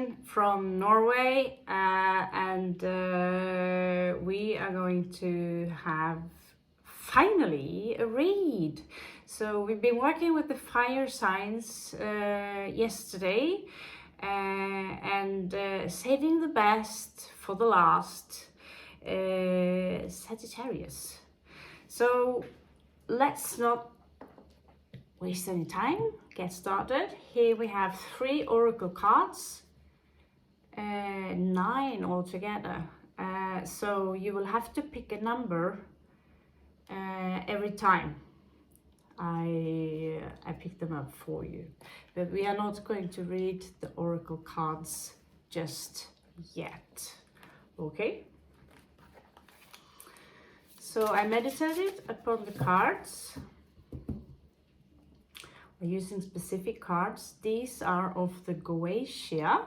in from Norway, and we are going to have finally a read. So we've been working with the fire signs yesterday, and saving the best for the last, Sagittarius. So let's not waste any time, get started. Here we have 3 oracle cards, 9 altogether. So you will have to pick a number every time I pick them up for you. But we are not going to read the oracle cards just yet. Okay? So I meditated upon the cards. We're using specific cards. These are of the Goetia.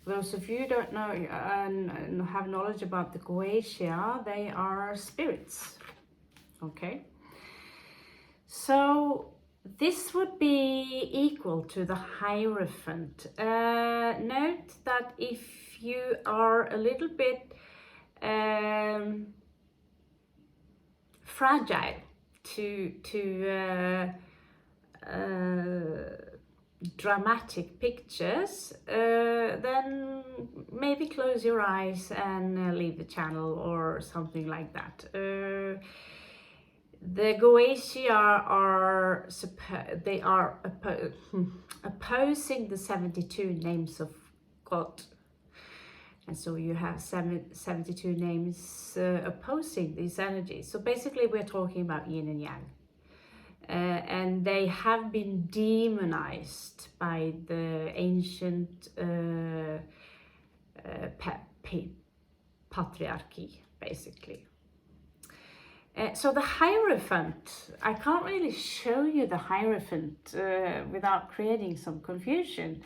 For those of you who don't know and have knowledge about the Goetia, they are spirits. Okay. So this would be equal to the Hierophant. Note that if you are a little bit fragile to dramatic pictures, then maybe close your eyes and leave the channel or something like that. The Goetia are opposing the 72 names of God, and so you have 72 names opposing these energies. So basically we're talking about yin and yang. And they have been demonized by the ancient patriarchy, basically. So the Hierophant, I can't really show you the Hierophant without creating some confusion.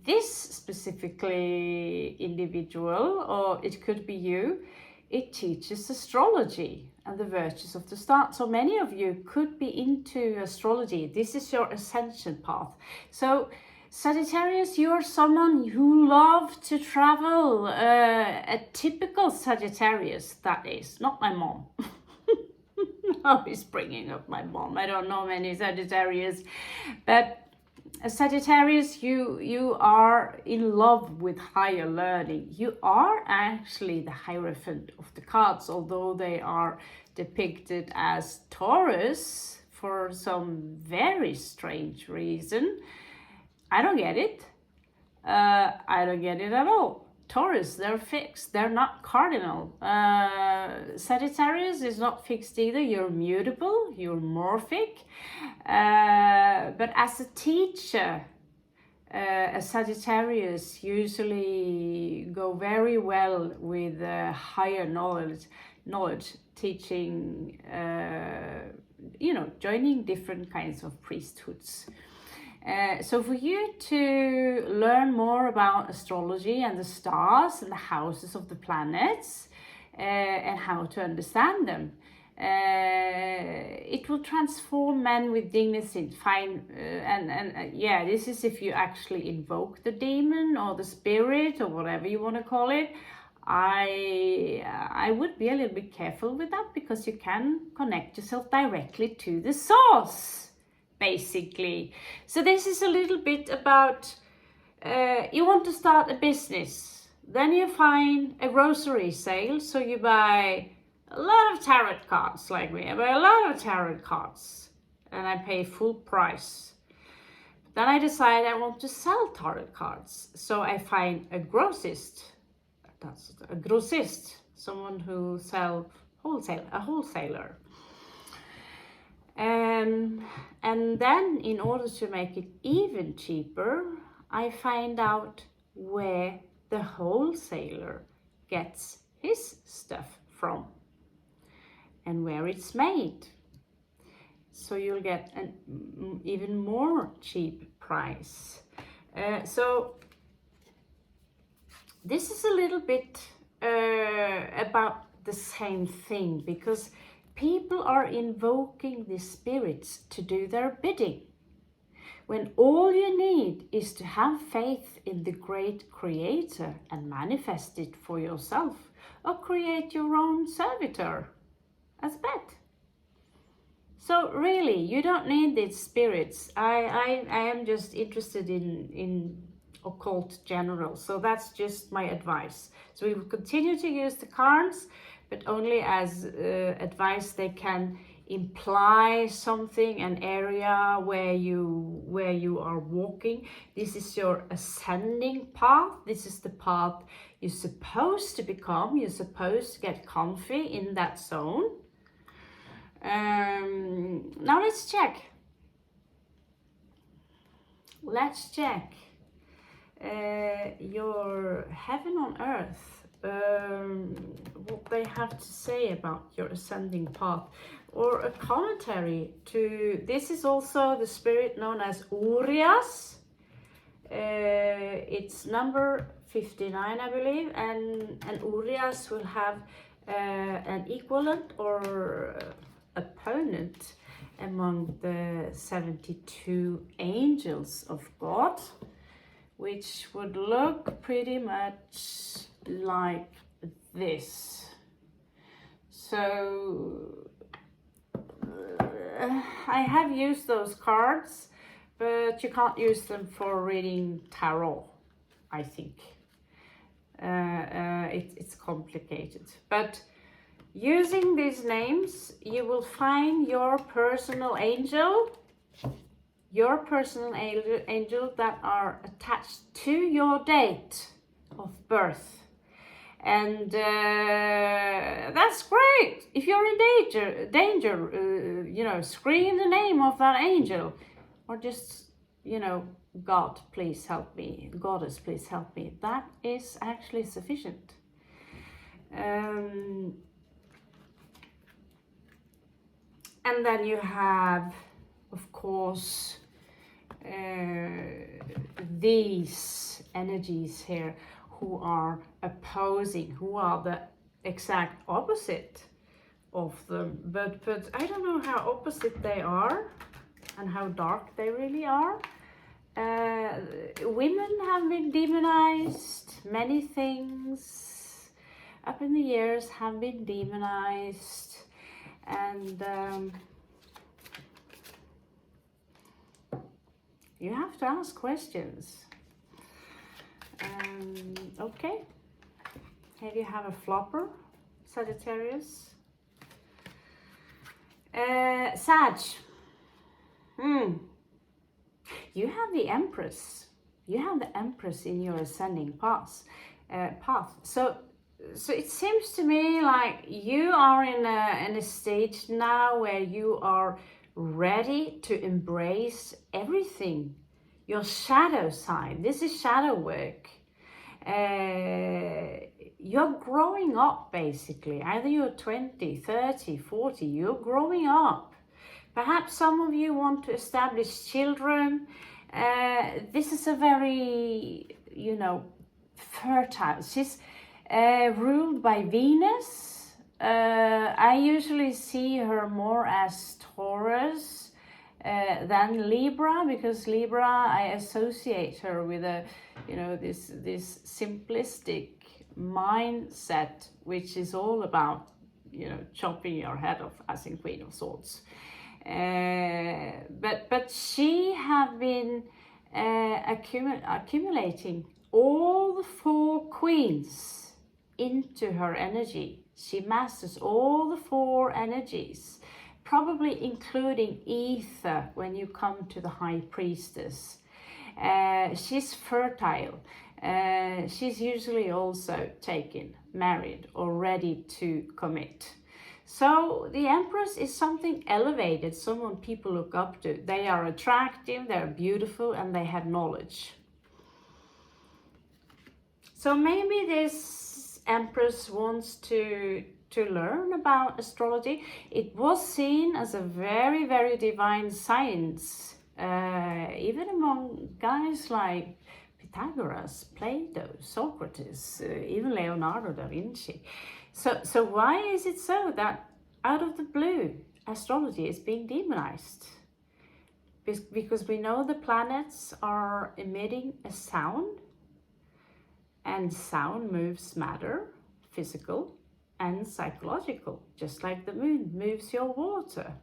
This specifically individual, or it could be you, it teaches astrology and the virtues of the start. So many of you could be into astrology. This is your ascension path. So Sagittarius, you are someone who loves to travel. A typical Sagittarius, that is, not my mom. I was bringing up my mom. I don't know many Sagittarius, but a Sagittarius, you are in love with higher learning. You are actually the Hierophant of the cards, although they are depicted as Taurus for some very strange reason. I don't get it. I don't get it at all. Taurus, they're fixed. They're not cardinal. Sagittarius is not fixed either. You're mutable. You're morphic. But as a teacher, a Sagittarius usually go very well with higher knowledge teaching, joining different kinds of priesthoods. So for you to learn more about astrology and the stars and the houses of the planets and how to understand them, it will transform men with dignity. This is if you actually invoke the demon or the spirit or whatever you want to call it. I would be a little bit careful with that, because you can connect yourself directly to the source, basically. So this is a little bit about, you want to start a business, then you find a grocery sale, so you buy a lot of tarot cards. Like me, I buy a lot of tarot cards and I pay full price. Then I decide I want to sell tarot cards, so I find a grossist. That's a grossist, someone who sells a wholesaler. And then, in order to make it even cheaper, I find out where the wholesaler gets his stuff from and where it's made. So you'll get an even more cheap price. So this is a little bit about the same thing, because people are invoking the spirits to do their bidding. when all you need is to have faith in the great creator and manifest it for yourself, or create your own servitor as pet. So really, you don't need these spirits. I am just interested in occult general, so that's just my advice. So we will continue to use the cards, but only as advice. They can imply something, an area where you are walking. This is your ascending path. This is the path you're supposed to become. You're supposed to get comfy in that zone. Now let's check. Let's check your heaven on earth, what they have to say about your ascending path, or a commentary to this. Is also the spirit known as Urias. It's number 59, I believe, and Urias will have an equivalent or opponent among the 72 angels of God, which would look pretty much like this. So I have used those cards, but you can't use them for reading tarot, I think. It's complicated, but using these names, you will find your personal angel that are attached to your date of birth. And that's great. If you're in danger, scream the name of that angel, or just, God, please help me. Goddess, please help me. That is actually sufficient. And then you have, of course, these energies here who are opposing, who are the exact opposite of them. But I don't know how opposite they are and how dark they really are. Women have been demonized. Many things up in the years have been demonized. And you have to ask questions. Okay, here you have a flopper, Sagittarius. Sag. You have the Empress. You have the Empress in your ascending path. So it seems to me like you are in a stage now where you are ready to embrace everything. Your shadow side. This is shadow work. You're growing up, basically. Either you're 20, 30, 40. You're growing up. Perhaps some of you want to establish children. This is a very, fertile. She's ruled by Venus. I usually see her more as Taurus than Libra, because Libra, I associate her with this simplistic mindset, which is all about, chopping your head off, as in Queen of Swords. But she have been accumulating all the 4 queens into her energy. She masters all the 4 energies, probably including ether when you come to the High Priestess. She's fertile. She's usually also taken, married, or ready to commit. So the Empress is something elevated, someone people look up to. They are attractive, they're beautiful, and they have knowledge. So maybe this Empress wants to learn about astrology. It was seen as a very, very divine science, even among guys like Pythagoras, Plato, Socrates, even Leonardo da Vinci. So why is it so that out of the blue, astrology is being demonized? because we know the planets are emitting a sound, and sound moves matter, physical and psychological, just like the moon moves your water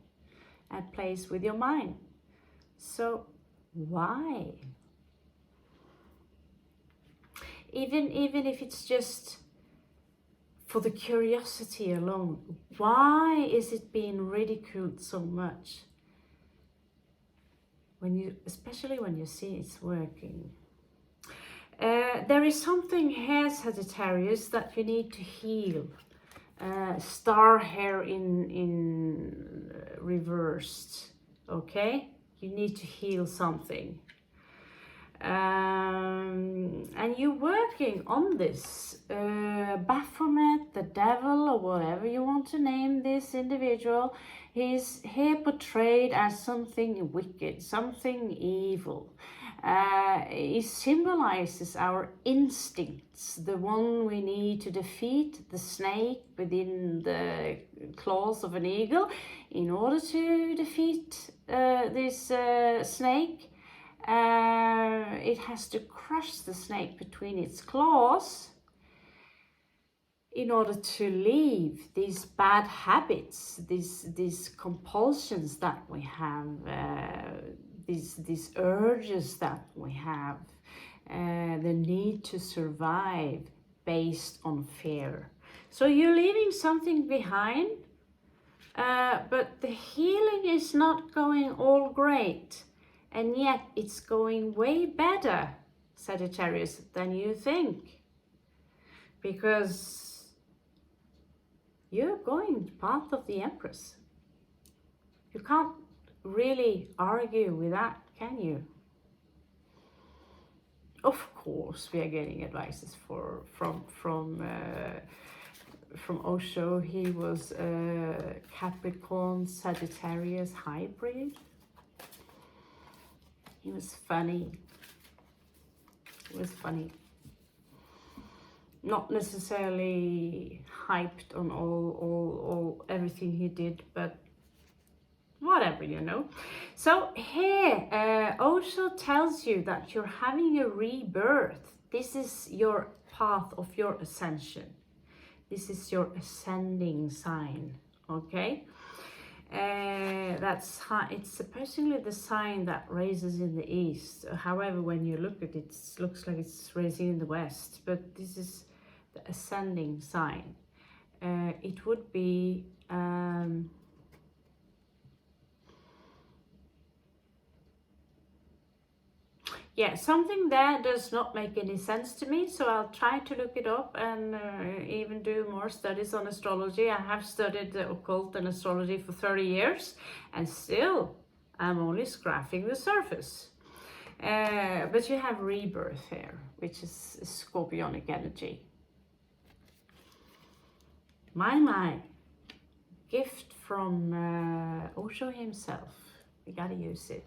and plays with your mind. So why? Even if it's just for the curiosity alone, why is it being ridiculed so much? Especially when you see it's working. There is something here, Sagittarius, that you need to heal. Star here in reversed, okay? You need to heal something. And you're working on this. Baphomet, the devil, or whatever you want to name this individual, he's here portrayed as something wicked, something evil. It symbolizes our instincts, the one we need to defeat, the snake within the claws of an eagle. In order to defeat this snake, it has to crush the snake between its claws in order to leave these bad habits, these compulsions that we have, these urges that we have, the need to survive based on fear. So you're leaving something behind, but the healing is not going all great, and yet it's going way better, Sagittarius, than you think, because you're going the path of the Empress. You can't really argue with that, can you? Of course, we are getting advices from Osho. He was a Capricorn Sagittarius hybrid. He was funny. It was funny. Not necessarily hyped on all everything he did, but whatever, you know. So here, Osho tells you that you're having a rebirth. This is your path of your ascension. This is your ascending sign, okay? It's supposedly the sign that raises in the east. However, when you look at it, it looks like it's raising in the west, but this is the ascending sign. It would be yeah, something there does not make any sense to me, so I'll try to look it up and even do more studies on astrology. I have studied the occult and astrology for 30 years, and still I'm only scratching the surface. But you have rebirth here, which is scorpionic energy. My gift from Osho himself. We gotta use it.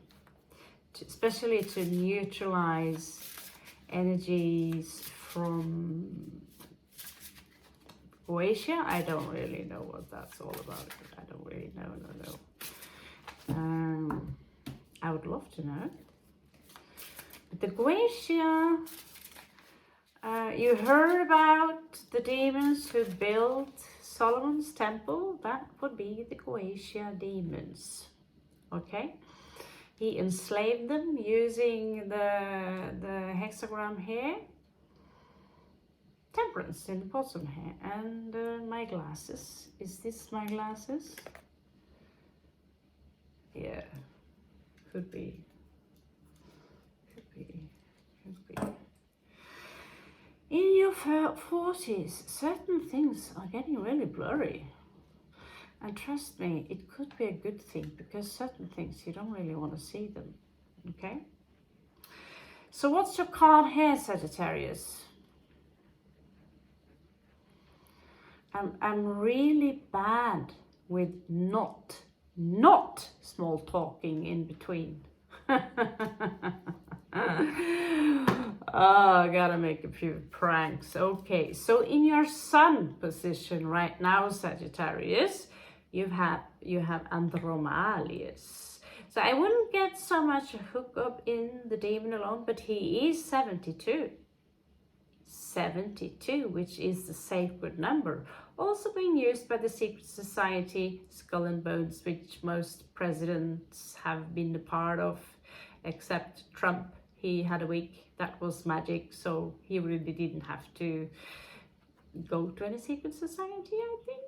Especially to neutralize energies from Goetia. I don't really know what that's all about. I don't really know. I would love to know. But the Goetia, you heard about the demons who built Solomon's temple. That would be the Goetia demons. Okay? He enslaved them using the hexagram here, temperance in the bottom here, and my glasses. Is this my glasses? Yeah, could be. In your 40s, certain things are getting really blurry. And trust me, it could be a good thing, because certain things you don't really want to see them, okay? So what's your card here, Sagittarius? I'm really bad with not small talking in between. Oh, I gotta make a few pranks. Okay, so in your sun position right now, Sagittarius, you have Andromalius. So I wouldn't get so much a hook up in the demon alone, but he is 72. 72, which is the sacred number, also being used by the secret society, Skull and Bones, which most presidents have been a part of, except Trump. He had a week that was magic, so he really didn't have to go to any secret society, I think.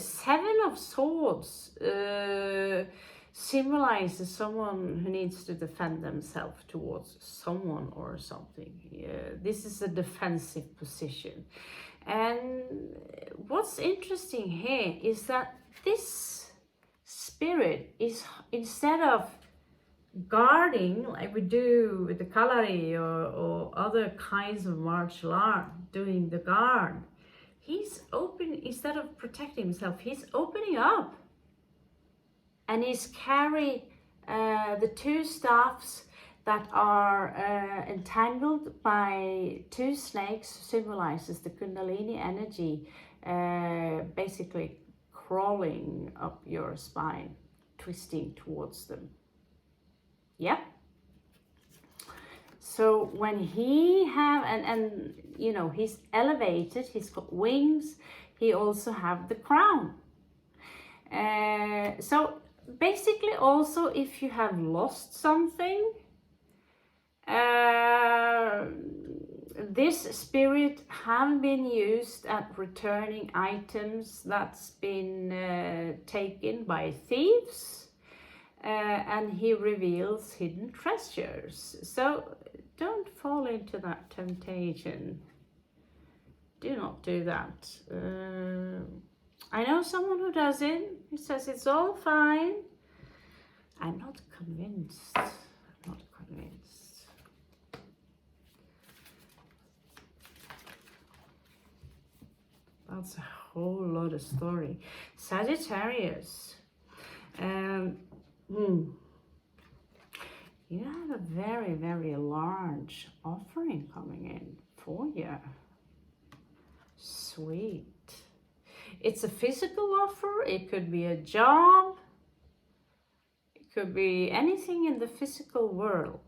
Seven of Swords symbolizes someone who needs to defend themselves towards someone or something. This is a defensive position. And what's interesting here is that this spirit is, instead of guarding like we do with the Kalari or other kinds of martial art, doing the guard, he's open. Instead of protecting himself, he's opening up. And he's carry the two staffs that are entangled by two snakes, symbolizes the Kundalini energy, basically crawling up your spine, twisting towards them. Yeah. So when he have, and you know, he's elevated, he's got wings, he also have the crown. So basically also if you have lost something, this spirit have been used at returning items that's been taken by thieves, and he reveals hidden treasures. So don't fall into that temptation. Do not do that. I know someone who does it. He says it's all fine. I'm not convinced. I'm not convinced. That's a whole lot of story. Sagittarius. You have a very, very large offering coming in for you. Sweet. It's a physical offer. It could be a job. It could be anything in the physical world.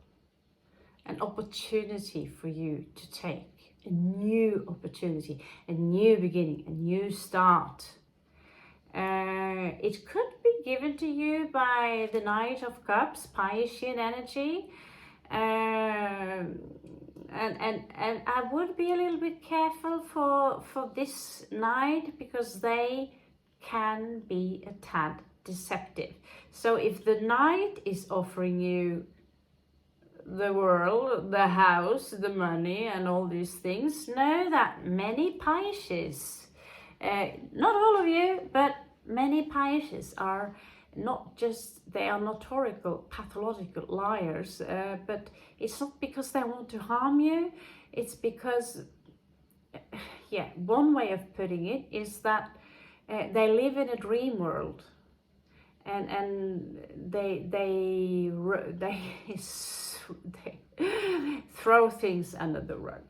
An opportunity for you to take. A new opportunity. A new beginning. A new start. It could be given to you by the Knight of Cups, Piscean energy. And I would be a little bit careful for this Knight, because they can be a tad deceptive. So if the Knight is offering you the world, the house, the money and all these things, know that many Pisces, not all of you, but many Pisces are not just, they are notorical, pathological liars, but it's not because they want to harm you, it's because, yeah, one way of putting it is that they live in a dream world, and they throw things under the rug,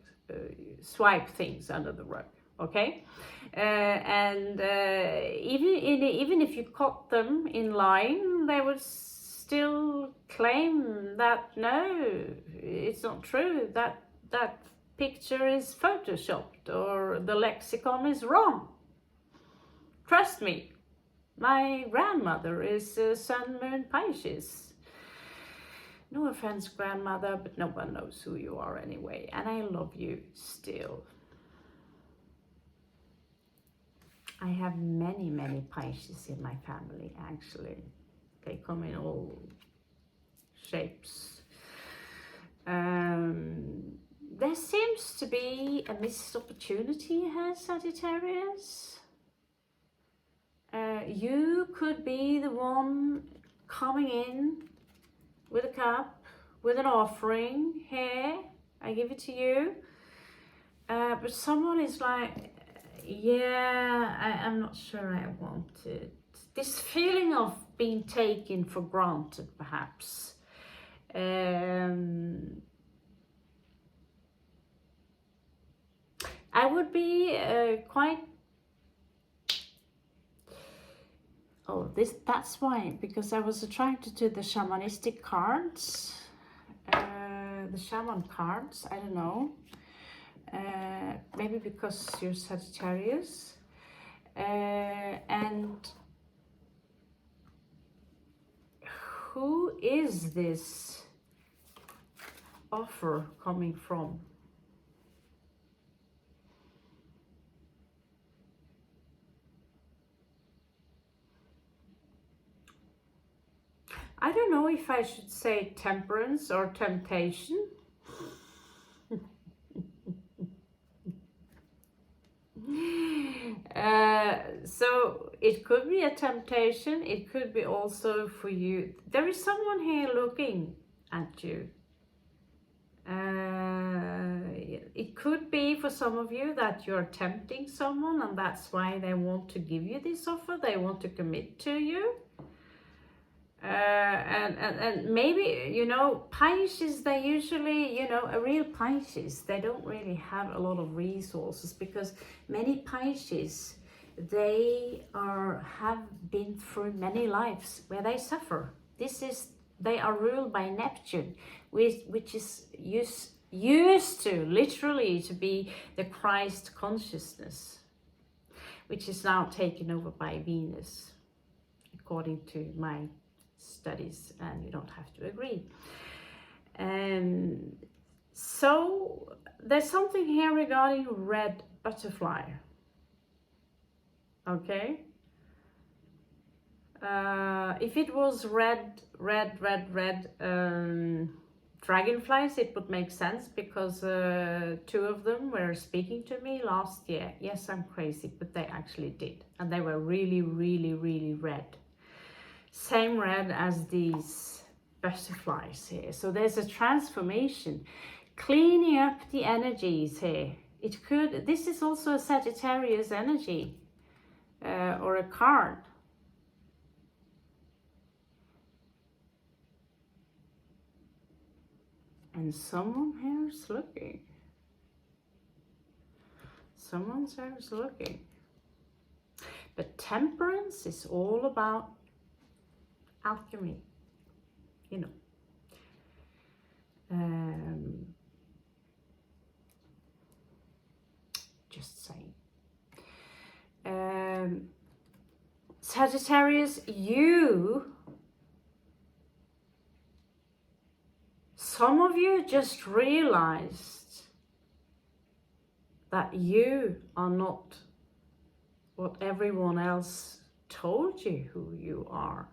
swipe things under the rug, okay? Even if you caught them in lying, they would still claim that no, it's not true, that picture is photoshopped or the lexicon is wrong. Trust me, my grandmother is Sun Moon Pisces. No offense, grandmother, but no one knows who you are anyway, and I love you still. I have many, many Pisces in my family, actually. They come in all shapes. There seems to be a missed opportunity here, Sagittarius. You could be the one coming in with a cup, with an offering. Here, I give it to you. But someone is like, yeah, I'm not sure I want it. This feeling of being taken for granted, perhaps. I would be quite Oh, that's why, because I was attracted to the shamanistic cards, the shaman cards, I don't know. Maybe because you're Sagittarius. And who is this offer coming from? I don't know if I should say temperance or temptation. So it could be a temptation. It could be also for you. There is someone here looking at you. It could be for some of you that you're tempting someone, and that's why they want to give you this offer. They want to commit to you. And maybe, you know, Pisces, they usually, you know, a real Pisces, they don't really have a lot of resources, because many Pisces, they have been through many lives where they suffer. They are ruled by Neptune, which is used to literally to be the Christ consciousness, which is now taken over by Venus, according to my studies, and you don't have to agree. So there's something here regarding red butterfly. Okay. If it was red dragonflies, it would make sense, because 2 of them were speaking to me last year. Yes, I'm crazy, but they actually did, and they were really, really, really red. Same red as these butterflies here. So there's a transformation, cleaning up the energies here. This is also a Sagittarius energy, or a card. And someone here is looking. Someone's here is looking. But temperance is all about alchemy, you know. Just saying. Sagittarius, some of you just realized that you are not what everyone else told you who you are.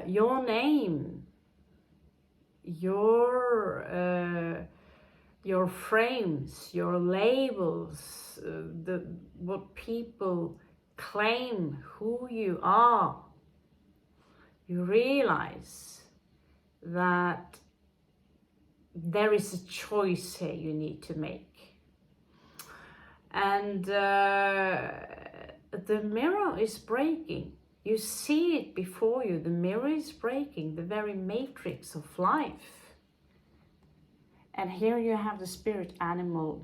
Your name, your frames, your labels, what people claim who you are. You realize that there is a choice here you need to make. And the mirror is breaking. You see it before you. The mirror is breaking, the very matrix of life. And here you have the spirit animal,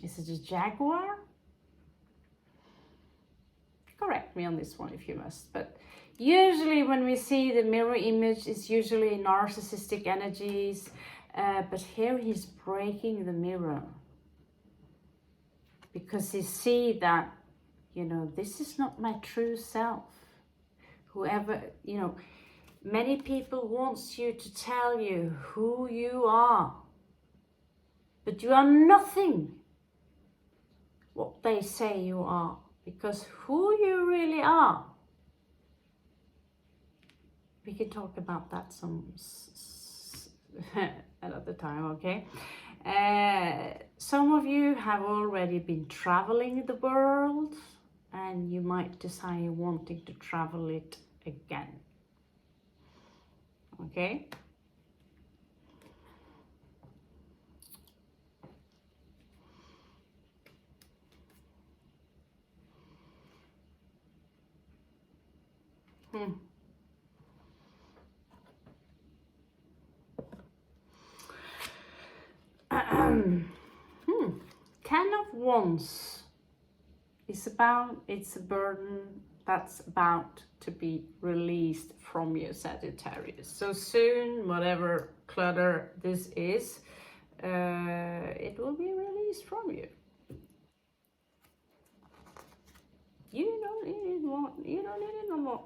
is it a jaguar? Correct me on this one if you must. But usually when we see the mirror image, it's usually narcissistic energies. But here he's breaking the mirror, because he sees that, you know, this is not my true self. Whoever, you know, many people want you to tell you who you are, but you are nothing what they say you are, because who you really are, we can talk about that some another time, okay? Some of you have already been traveling the world, and you might decide wanting to travel it again. Okay? Ten of Wands is about. It's a burden that's about to be released from you, Sagittarius. So soon, whatever clutter this is, it will be released from you. You don't need it more. You don't need it no more.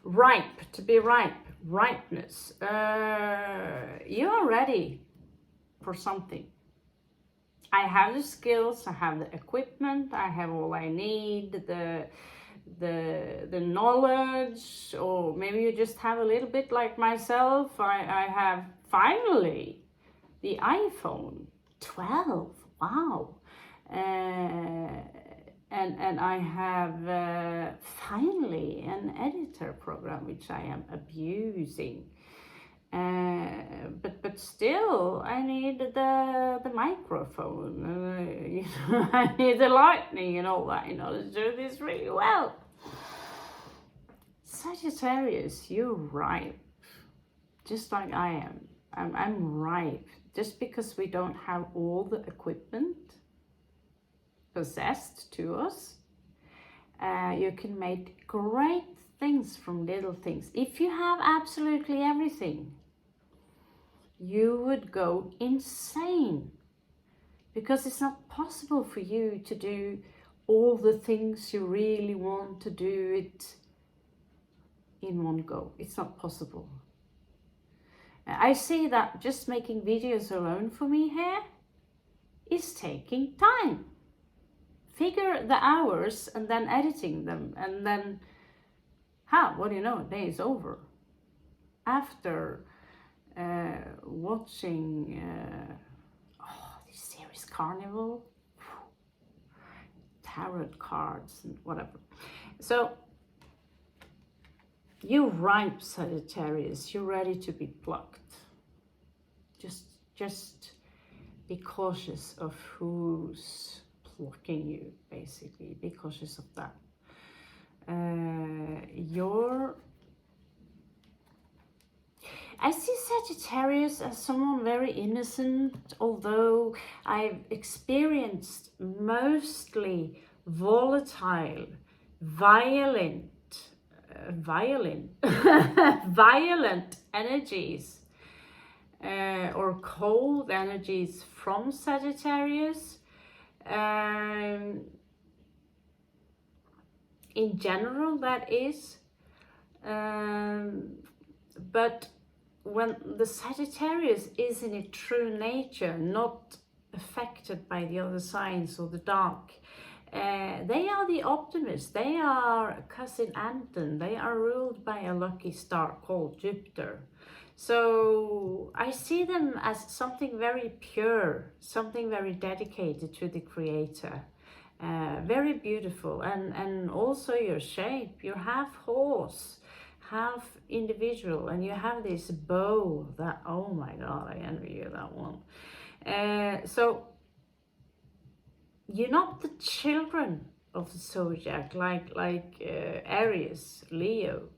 Ripe, to be ripe, ripeness. You are ready for something. I have the skills, I have the equipment, I have all I need, the knowledge, or maybe you just have a little bit like myself. I have finally the iPhone 12. Wow. And I have finally an editor program which I am abusing. But still, I need the microphone. You know, I need the lightning and all that in order to do this really well. Sagittarius, you're ripe, just like I am. I'm ripe. Just because we don't have all the equipment possessed to us, you can make great things from little things. If you have absolutely everything, you would go insane, because it's not possible for you to do all the things you really want to do it in one go. It's not possible. I see that just making videos alone for me here is taking time. Figure the hours and then editing them, and then what do you know, a day is over. After watching this series Carnival, tarot cards and whatever. So you're ripe, Sagittarius. You're ready to be plucked. Just be cautious of who's plucking you, basically. Be cautious of that. I see Sagittarius as someone very innocent, although I've experienced mostly volatile, violent energies or cold energies from Sagittarius. In general, that is. But when the Sagittarius is in its true nature, not affected by the other signs or the dark, they are the optimists. They are cousin Anton. They are ruled by a lucky star called Jupiter. So I see them as something very pure, something very dedicated to the Creator. Very beautiful, and also your shape. You're half horse, half individual, and you have this bow that, oh my God, I envy you that one. So you're not the children of the zodiac like Aries, Leo,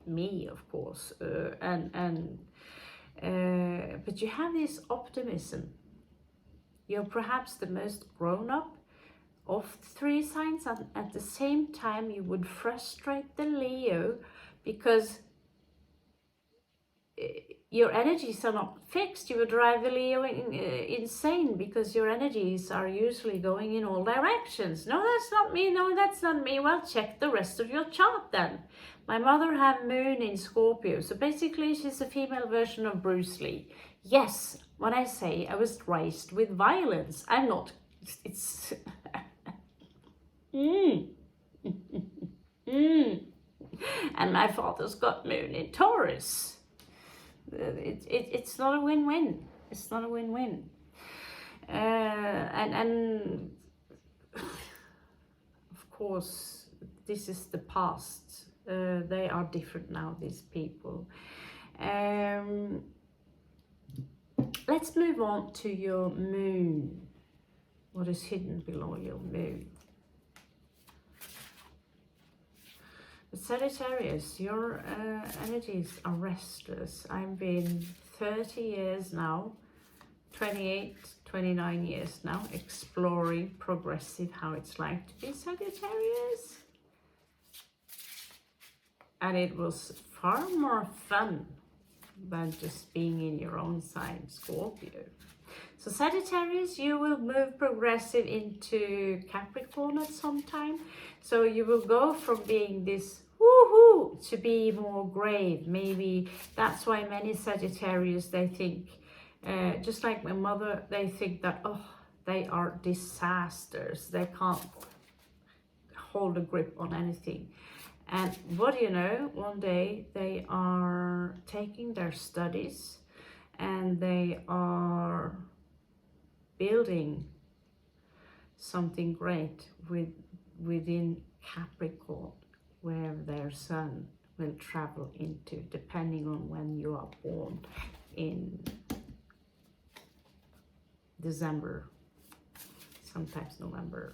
me of course, but you have this optimism. You're perhaps the most grown up of the three signs, and at the same time you would frustrate the Leo because your energies are not fixed. You would drive the Leo insane because your energies are usually going in all directions. No, that's not me. No, that's not me. Well, check the rest of your chart then. My mother had moon in Scorpio, so basically she's a female version of Bruce Lee. Yes, when I say I was raised with violence, I'm not. It's And my father's got moon in Taurus. It's not a win-win. It's not a win-win. And of course, this is the past. They are different now, these people. Let's move on to your moon. What is hidden below your moon? Sagittarius, your energies are restless. I've been 30 years now, 28, 29 years now, exploring progressive, how it's like to be Sagittarius. And it was far more fun than just being in your own sign, Scorpio. So Sagittarius, you will move progressive into Capricorn at some time. So you will go from being this woohoo to be more grave. Maybe that's why many Sagittarius, they think, just like my mother, they think that, oh, they are disasters. They can't hold a grip on anything. And what do you know, one day they are taking their studies and they are building something great within Capricorn, where their sun will travel into, depending on when you are born, in December, sometimes November.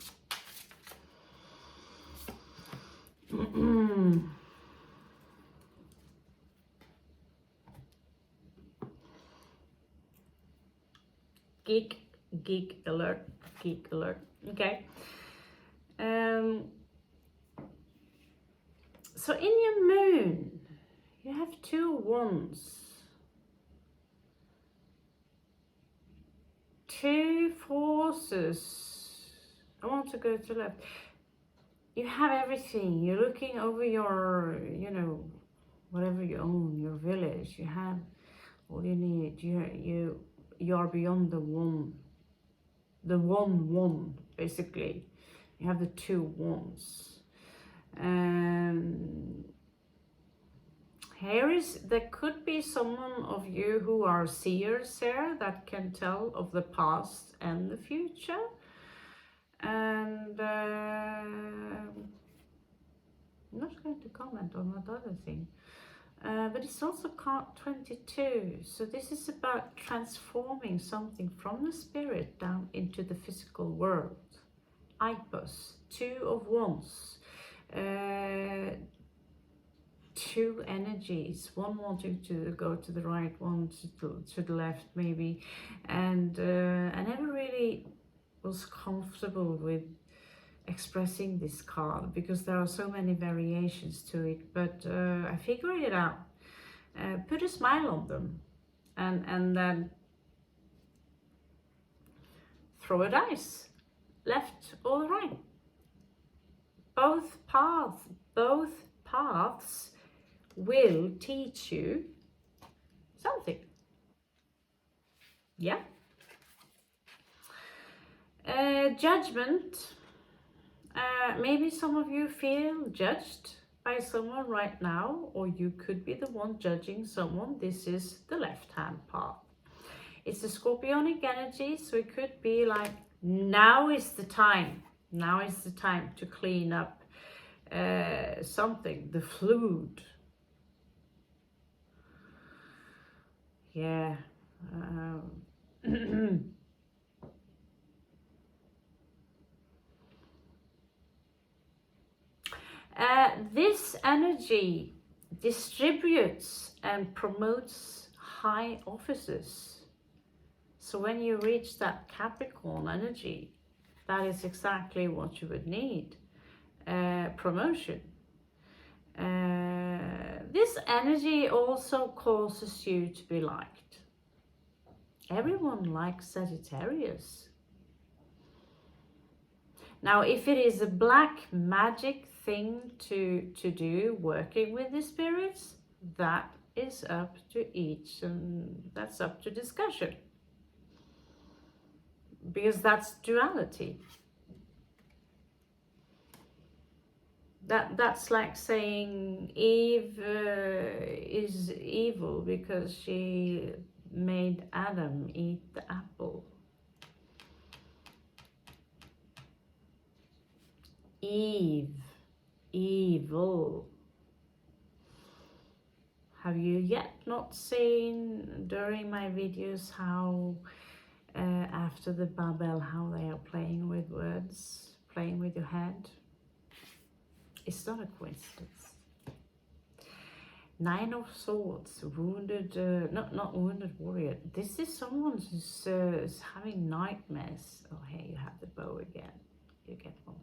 Geek alert. Okay. So in your moon, you have 2 wands, 2 forces. I want to go to the left. You have everything. You're looking over your, you know, whatever you own, your village. You have all you need. You are beyond the one, basically. You have the 2 wands. There could be someone of you who are seers here that can tell of the past and the future. And I'm not going to comment on that other thing. But it's also card 22. So this is about transforming something from the spirit down into the physical world. Ipos, 2 of wands. 2 energies, one wanting to go to the right, one to the left maybe. And I never really was comfortable with expressing this card because there are so many variations to it, but I figured it out. Put a smile on them and then throw a dice, left or right. Both paths will teach you something. Yeah. Judgment. Maybe some of you feel judged by someone right now, or you could be the one judging someone. This is the left-hand path. It's the Scorpionic energy, so it could be like, now is the time. Now is the time to clean up something, the fluid. Yeah. This energy distributes and promotes high offices. So when you reach that Capricorn energy, that is exactly what you would need. Promotion. This energy also causes you to be liked. Everyone likes Sagittarius. Now, if it is a black magic thing to do, working with the spirits, that is up to each, and that's up to discussion. Because that's duality. That's like saying Eve is evil because she made Adam eat the apple. Eve, evil. Have you yet not seen during my videos how after the Babel, how they are playing with words, playing with your head? It's not a coincidence. Nine of Swords, wounded, not wounded warrior. This is someone who's is having nightmares. Oh, here you have the bow again. You get one.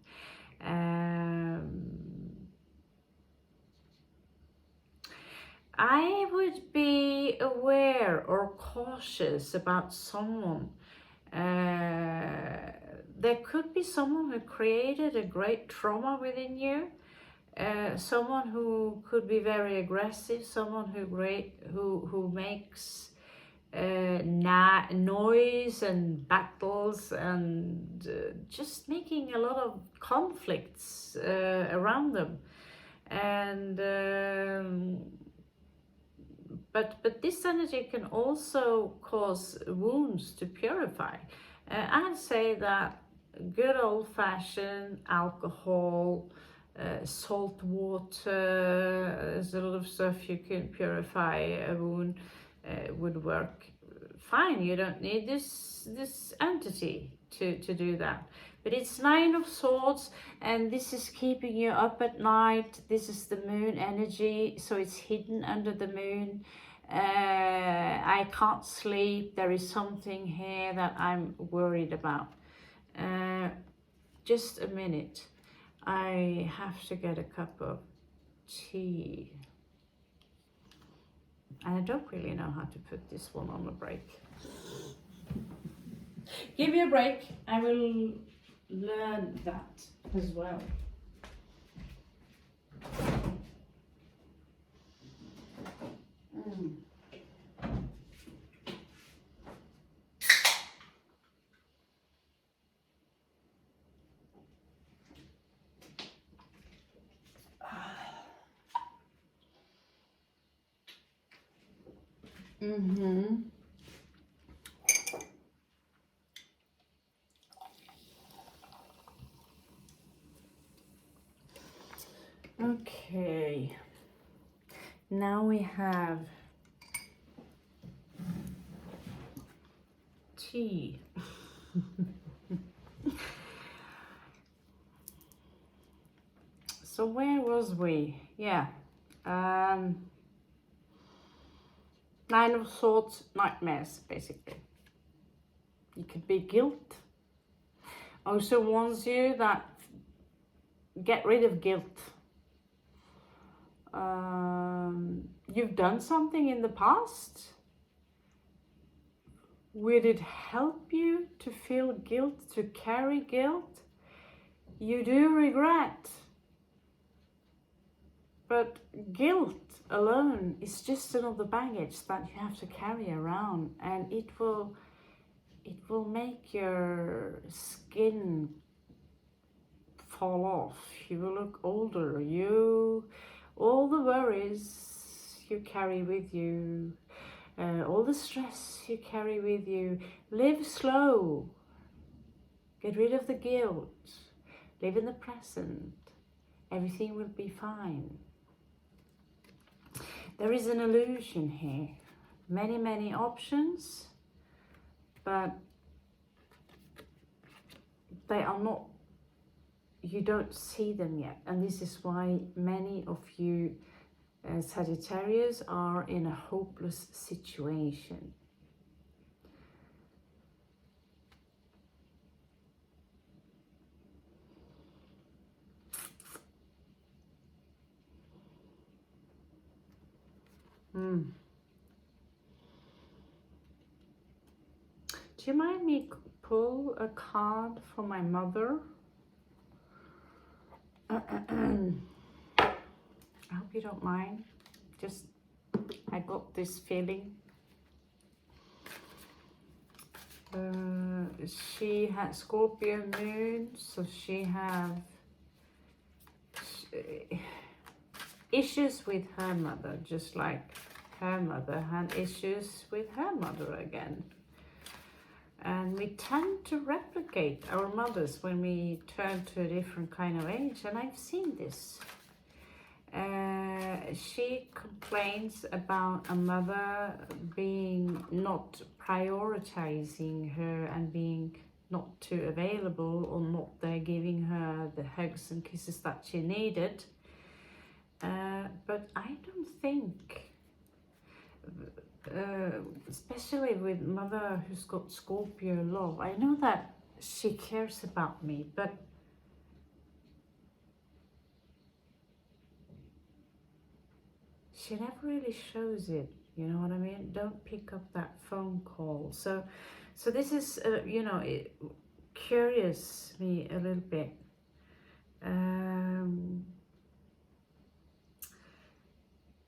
I would be aware or cautious about someone. There could be someone who created a great trauma within you. Someone who could be very aggressive, someone who makes noise and battles and just making a lot of conflicts around them. And but this energy can also cause wounds to purify. I'd say that good old-fashioned alcohol, salt water, there's a lot of stuff you can purify a wound, would work fine. You don't need this entity to do that. But it's Nine of Swords, and this is keeping you up at night. This is the moon energy, so it's hidden under the moon. I can't sleep. There is something here that I'm worried about. Just a minute. I have to get a cup of tea. And I don't really know how to put this one on a break. Give me a break. I will learn that as well. Okay, now we have tea. So where was we? Yeah, Nine of Swords, nightmares, basically. It could be guilt. Also warns you that get rid of guilt. You've done something in the past. Would it help you to feel guilt, to carry guilt? You do regret. But guilt alone is just another baggage that you have to carry around, and it will make your skin fall off. You will look older. All the worries you carry with you, all the stress you carry with you. Live slow. Get rid of the guilt. Live in the present. Everything will be fine. There is an illusion here. Many options, but they are not, you don't see them yet. And this is why many of you Sagittarius are in a hopeless situation. Do you mind me pull a card for my mother? I hope you don't mind. Just, I got this feeling. She had Scorpio moon, so she have issues with her mother, just like her mother had issues with her mother again. And we tend to replicate our mothers when we turn to a different kind of age, and I've seen this. She complains about a mother being not prioritizing her and being not too available, or not there giving her the hugs and kisses that she needed. but I don't think, especially with Mother who's got Scorpio love, I know that she cares about me, but she never really shows it, you know what I mean? Don't pick up that phone call. So this is, you know, it curious me a little bit.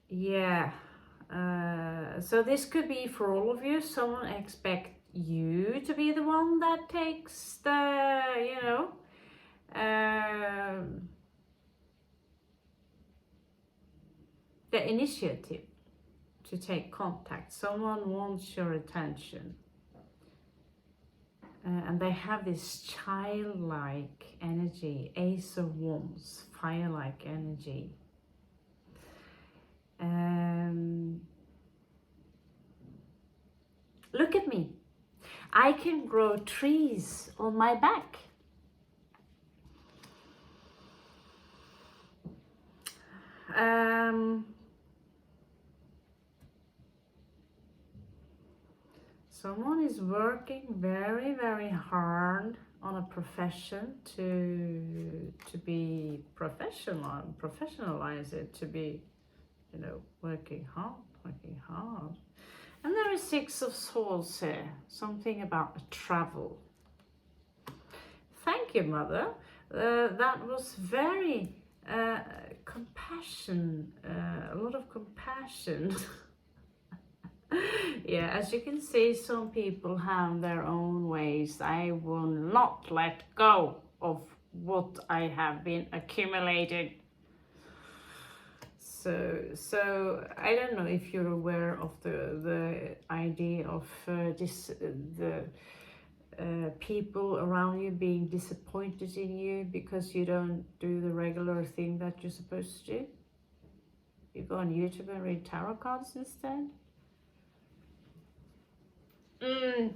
Yeah, so this could be for all of you. Someone expect you to be the one that takes the, you know, the initiative to take contact. Someone wants your attention. And they have this childlike energy, Ace of Wands, fire-like energy. Look at me. I can grow trees on my back. Someone is working very, very hard on a profession to be professionalize it, to be, you know, working hard. And there is Six of Swords here, something about travel. Thank you, Mother. That was very compassion, a lot of compassion. Yeah, as you can see, some people have their own ways. I will not let go of what I have been accumulated. So I don't know if you're aware of the idea of people around you being disappointed in you because you don't do the regular thing that you're supposed to do. You go on YouTube and read tarot cards instead. You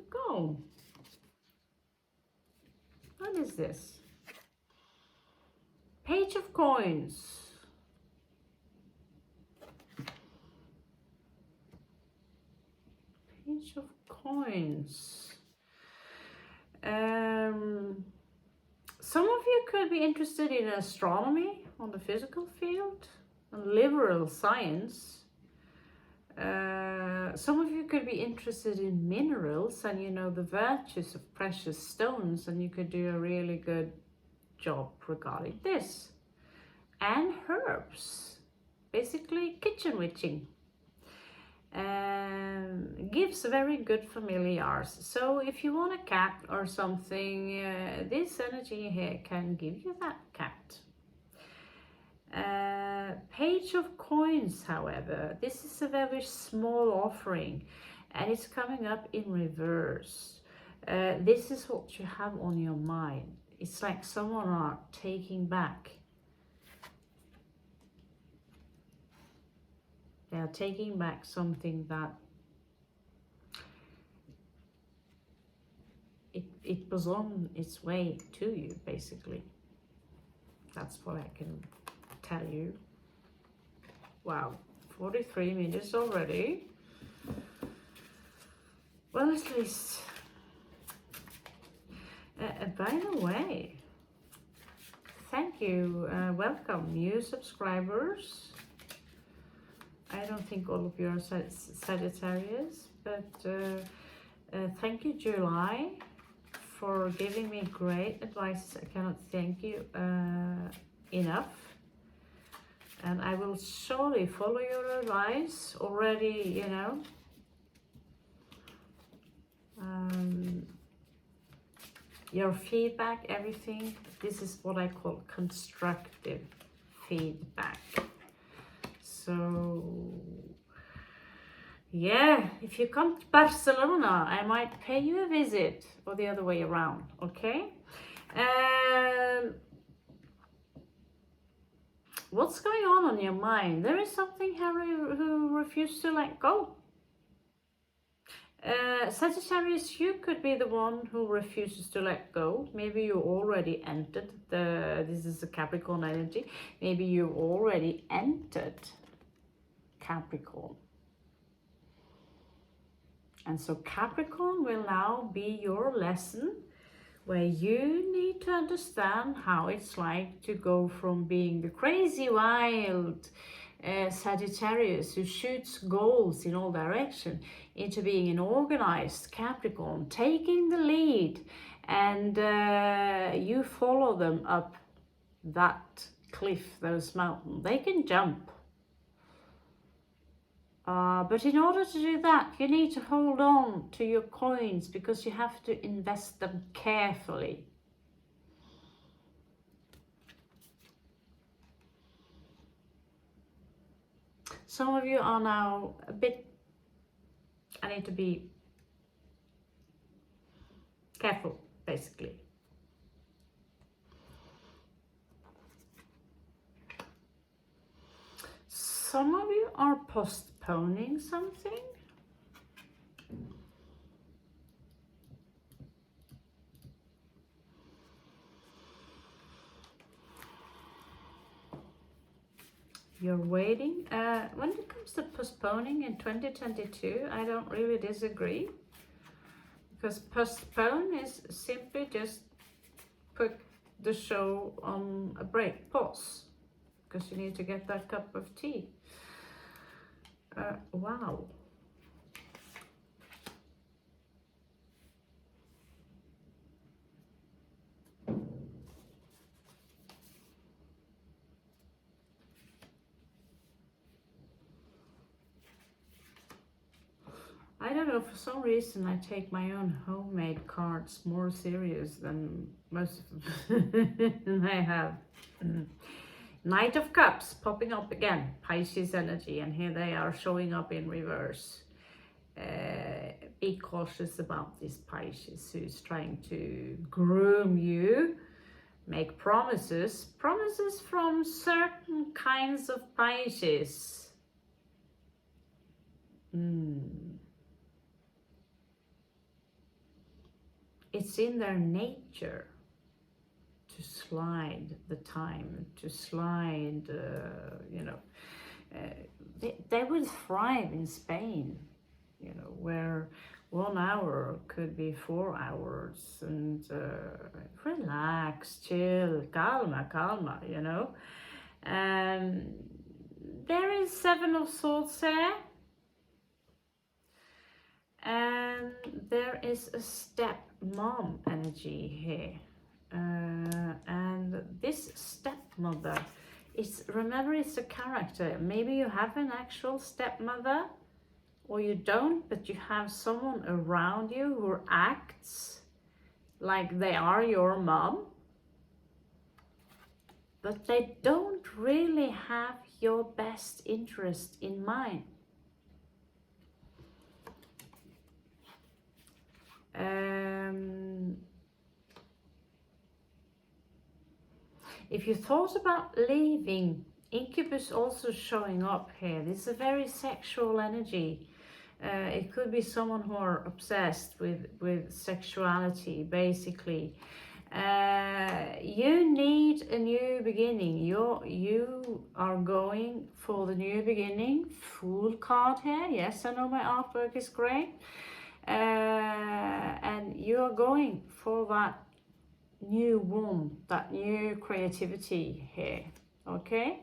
go. What is this? Page of Coins. Page of Coins. Some of you could be interested in astronomy on the physical field and liberal science. Some of you could be interested in minerals and you know the virtues of precious stones, and you could do a really good job regarding this. And herbs, basically kitchen witching. Gives very good familiars. So if you want a cat or something, this energy here can give you that cat. Page of Coins, however, this is a very small offering and it's coming up in reverse. This is what you have on your mind. It's like someone are taking back. They are taking back something that it was on its way to you, basically. That's what I can tell you. Wow, 43 minutes already. Well, at least. By the way, thank you. Welcome, new subscribers. I don't think all of you are Sagittarius, but thank you, July, for giving me great advice. I cannot thank you enough. And I will surely follow your advice already, you know. Your feedback, everything. This is what I call constructive feedback. So, yeah, if you come to Barcelona, I might pay you a visit, or the other way around, okay? What's going on your mind? There is something, Harry, who refused to let go. Sagittarius, you could be the one who refuses to let go. Maybe you already entered this is a Capricorn energy. Maybe you already entered Capricorn. And so Capricorn will now be your lesson, where you need to understand how it's like to go from being the crazy wild Sagittarius who shoots goals in all directions into being an organized Capricorn, taking the lead, and you follow them up that cliff, those mountains. They can jump. But in order to do that, you need to hold on to your coins, because you have to invest them carefully. Some of you are now a bit, I need to be careful, basically. Some of you are postponing something. You're waiting. When it comes to postponing in 2022, I don't really disagree. Because postpone is simply just put the show on a break, pause. Because you need to get that cup of tea. Wow. I don't know, for some reason I take my own homemade cards more serious than most of them I have. Knight of Cups popping up again, Pisces energy, and here they are showing up in reverse. Be cautious about this Pisces who's trying to groom you, make promises from certain kinds of Pisces. It's in their nature to slide the time, to slide, they would thrive in Spain, where 1 hour could be 4 hours, and relax, chill, calma, there is 7 of Swords there, and there is a stepmom energy here. And this stepmother, remember, it's a character. Maybe you have an actual stepmother, or you don't, but you have someone around you who acts like they are your mom, but they don't really have your best interest in mind. If you thought about leaving, Incubus also showing up here. This is a very sexual energy. It could be someone who are obsessed with sexuality, basically. You need a new beginning. You are going for the new beginning. Fool card here. Yes, I know my artwork is great. And you are going for that new womb, that new creativity here, okay?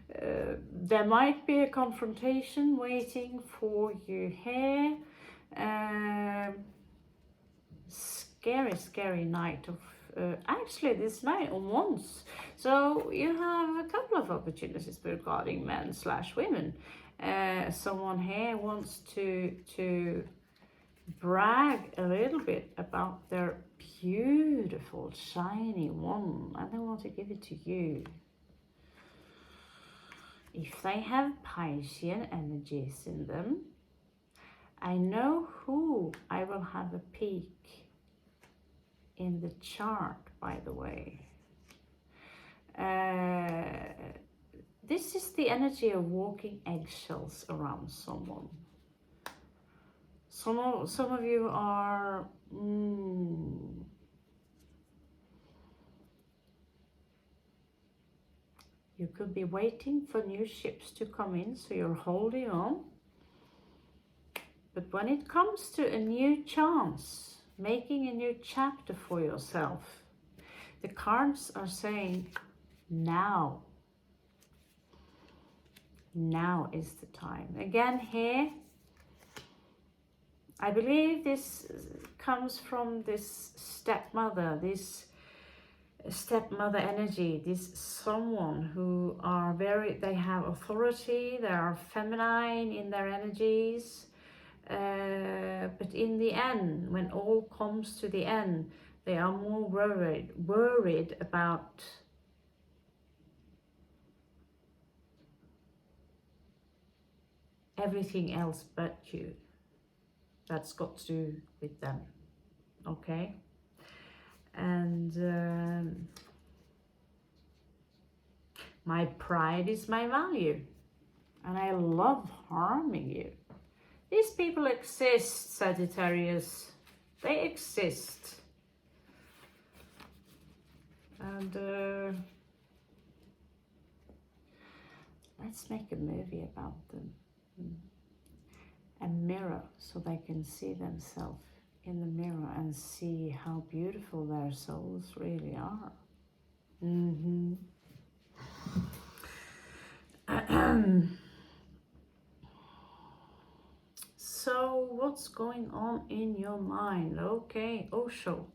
There might be a confrontation waiting for you here. Scary night of actually this night on Wands. So you have a couple of opportunities regarding men/women. Someone here wants to brag a little bit about their beautiful shiny one, and they want to give it to you. If they have Piscean energies in them, I know who I will have a peek in the chart, by the way. This is the energy of walking eggshells around someone. Some of you are you could be waiting for new ships to come in, so you're holding on. But when it comes to a new chance, making a new chapter for yourself, the cards are saying now. Now is the time. Again here, I believe this comes from this stepmother, this stepmother energy, this someone who are they have authority, they are feminine in their energies, but in the end, when all comes to the end, they are more worried about everything else but you. That's got to do with them, okay? And my pride is my value, and I love harming you. These people exist, Sagittarius. They exist. And let's make a movie about them. A mirror, so they can see themselves in the mirror and see how beautiful their souls really are. So what's going on in your mind? Okay, Osho.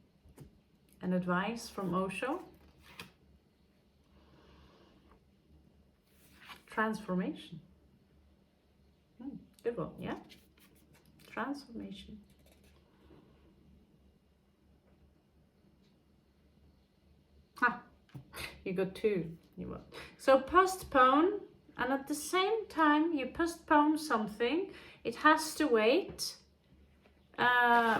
An advice from Osho. Transformation. Good one, yeah? Transformation. You got two. So postpone, and at the same time you postpone something, it has to wait,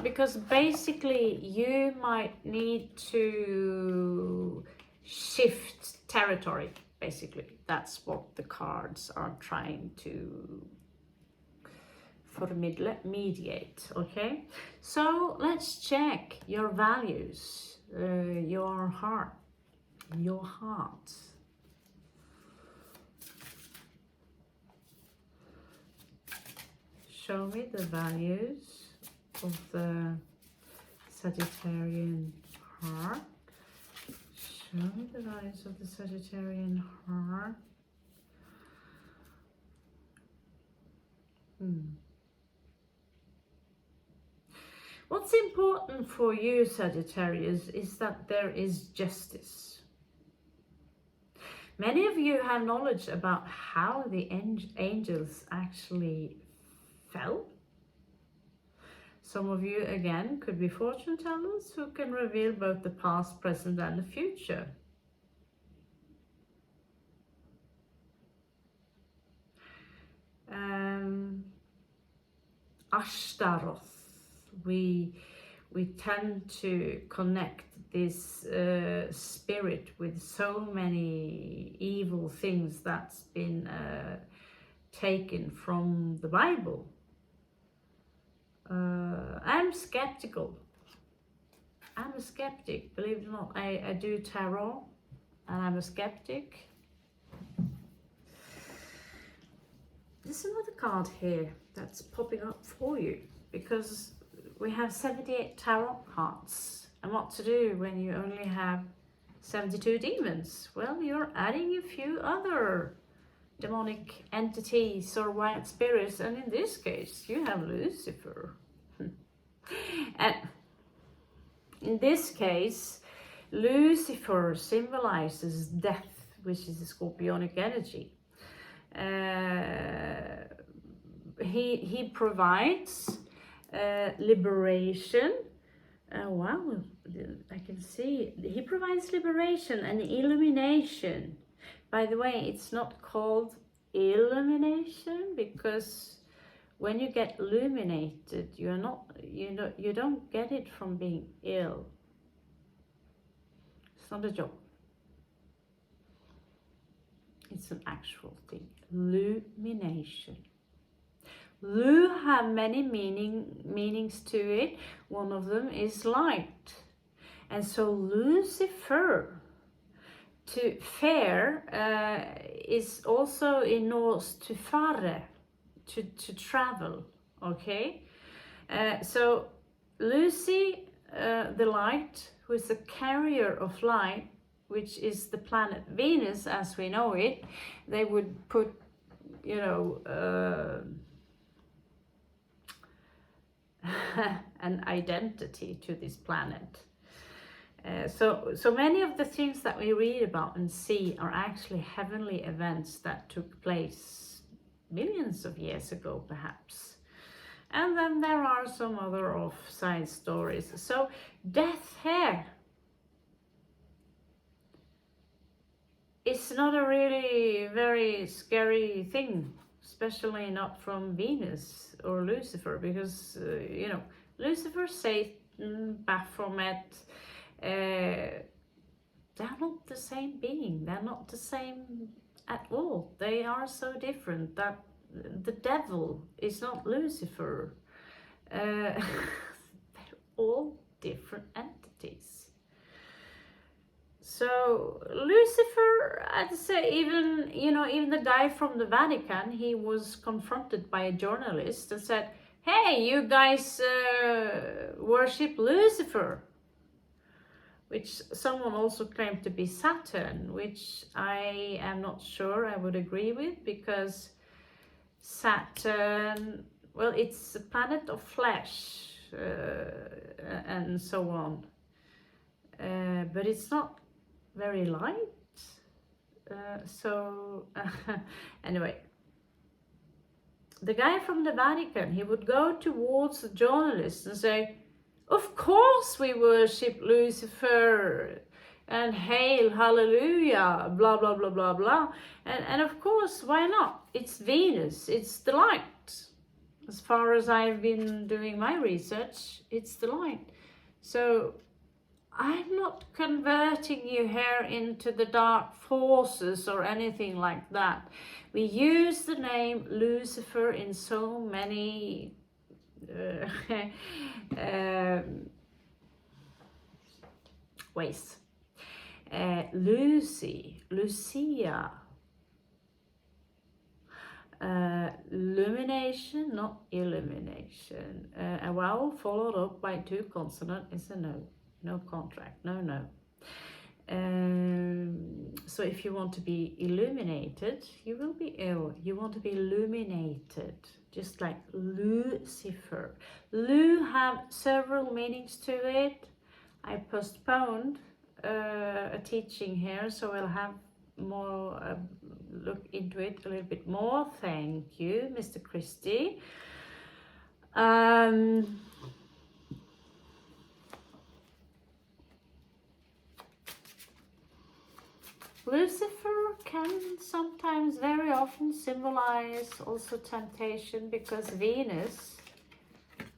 because basically you might need to shift territory, basically. That's what the cards are trying to mediate, okay? So let's check your values, your heart. Show me the values of the Sagittarian heart. Show me the values of the Sagittarian heart. What's important for you, Sagittarius, is that there is justice. Many of you have knowledge about how the angels actually fell. Some of you, again, could be fortune tellers who can reveal both the past, present, and the future. Ashtaroth. We tend to connect this spirit with so many evil things that's been taken from the Bible. I'm skeptical. I'm a skeptic, believe it or not. I do tarot, and I'm a skeptic. There's another card here that's popping up for you, because we have 78 tarot cards. And what to do when you only have 72 demons? Well, you're adding a few other demonic entities or wild spirits, and in this case you have Lucifer. And in this case, Lucifer symbolizes death, which is a scorpionic energy. He provides liberation. Wow, I can see he provides liberation and illumination. By the way, it's not called illumination, because when you get illuminated, you don't get it from being ill. It's not a job. It's an actual thing. Illumination. Lu have many meanings to it. One of them is light. And so Lucifer, to fair, is also in Norse to fare, to travel, okay? So Lucy, the light, who is the carrier of light, which is the planet Venus as we know it, they would put, you know, an identity to this planet. So many of the things that we read about and see are actually heavenly events that took place millions of years ago, perhaps. And then there are some other off-side stories. So death here is not a really very scary thing, especially not from Venus or Lucifer, because, you know, Lucifer, Satan, Baphomet, they're not the same being. They're not the same at all. They are so different that the devil is not Lucifer. They're all different entities. So Lucifer, I'd say, even, you know, even the guy from the Vatican, he was confronted by a journalist and said, hey, you guys worship Lucifer, which someone also claimed to be Saturn, which I am not sure I would agree with, because Saturn, well, it's a planet of flesh and so on, but it's not very light. Anyway, the guy from the Vatican, he would go towards the journalist and say, of course we worship Lucifer and hail, hallelujah, blah, blah, blah, blah, blah. And of course, why not? It's Venus, it's the light. As far as I've been doing my research, it's the light. So I'm not converting you here into the dark forces or anything like that. We use the name Lucifer in so many ways. Lucia, illumination, not illumination. A vowel followed up by two consonants is a no. No contract, no. So if you want to be illuminated, you will be ill. You want to be illuminated, just like Lucifer. Lu have several meanings to it. I postponed a teaching here, so I'll have more look into it a little bit more. Thank you, Mr. Christie. Lucifer can sometimes, very often, symbolize also temptation, because Venus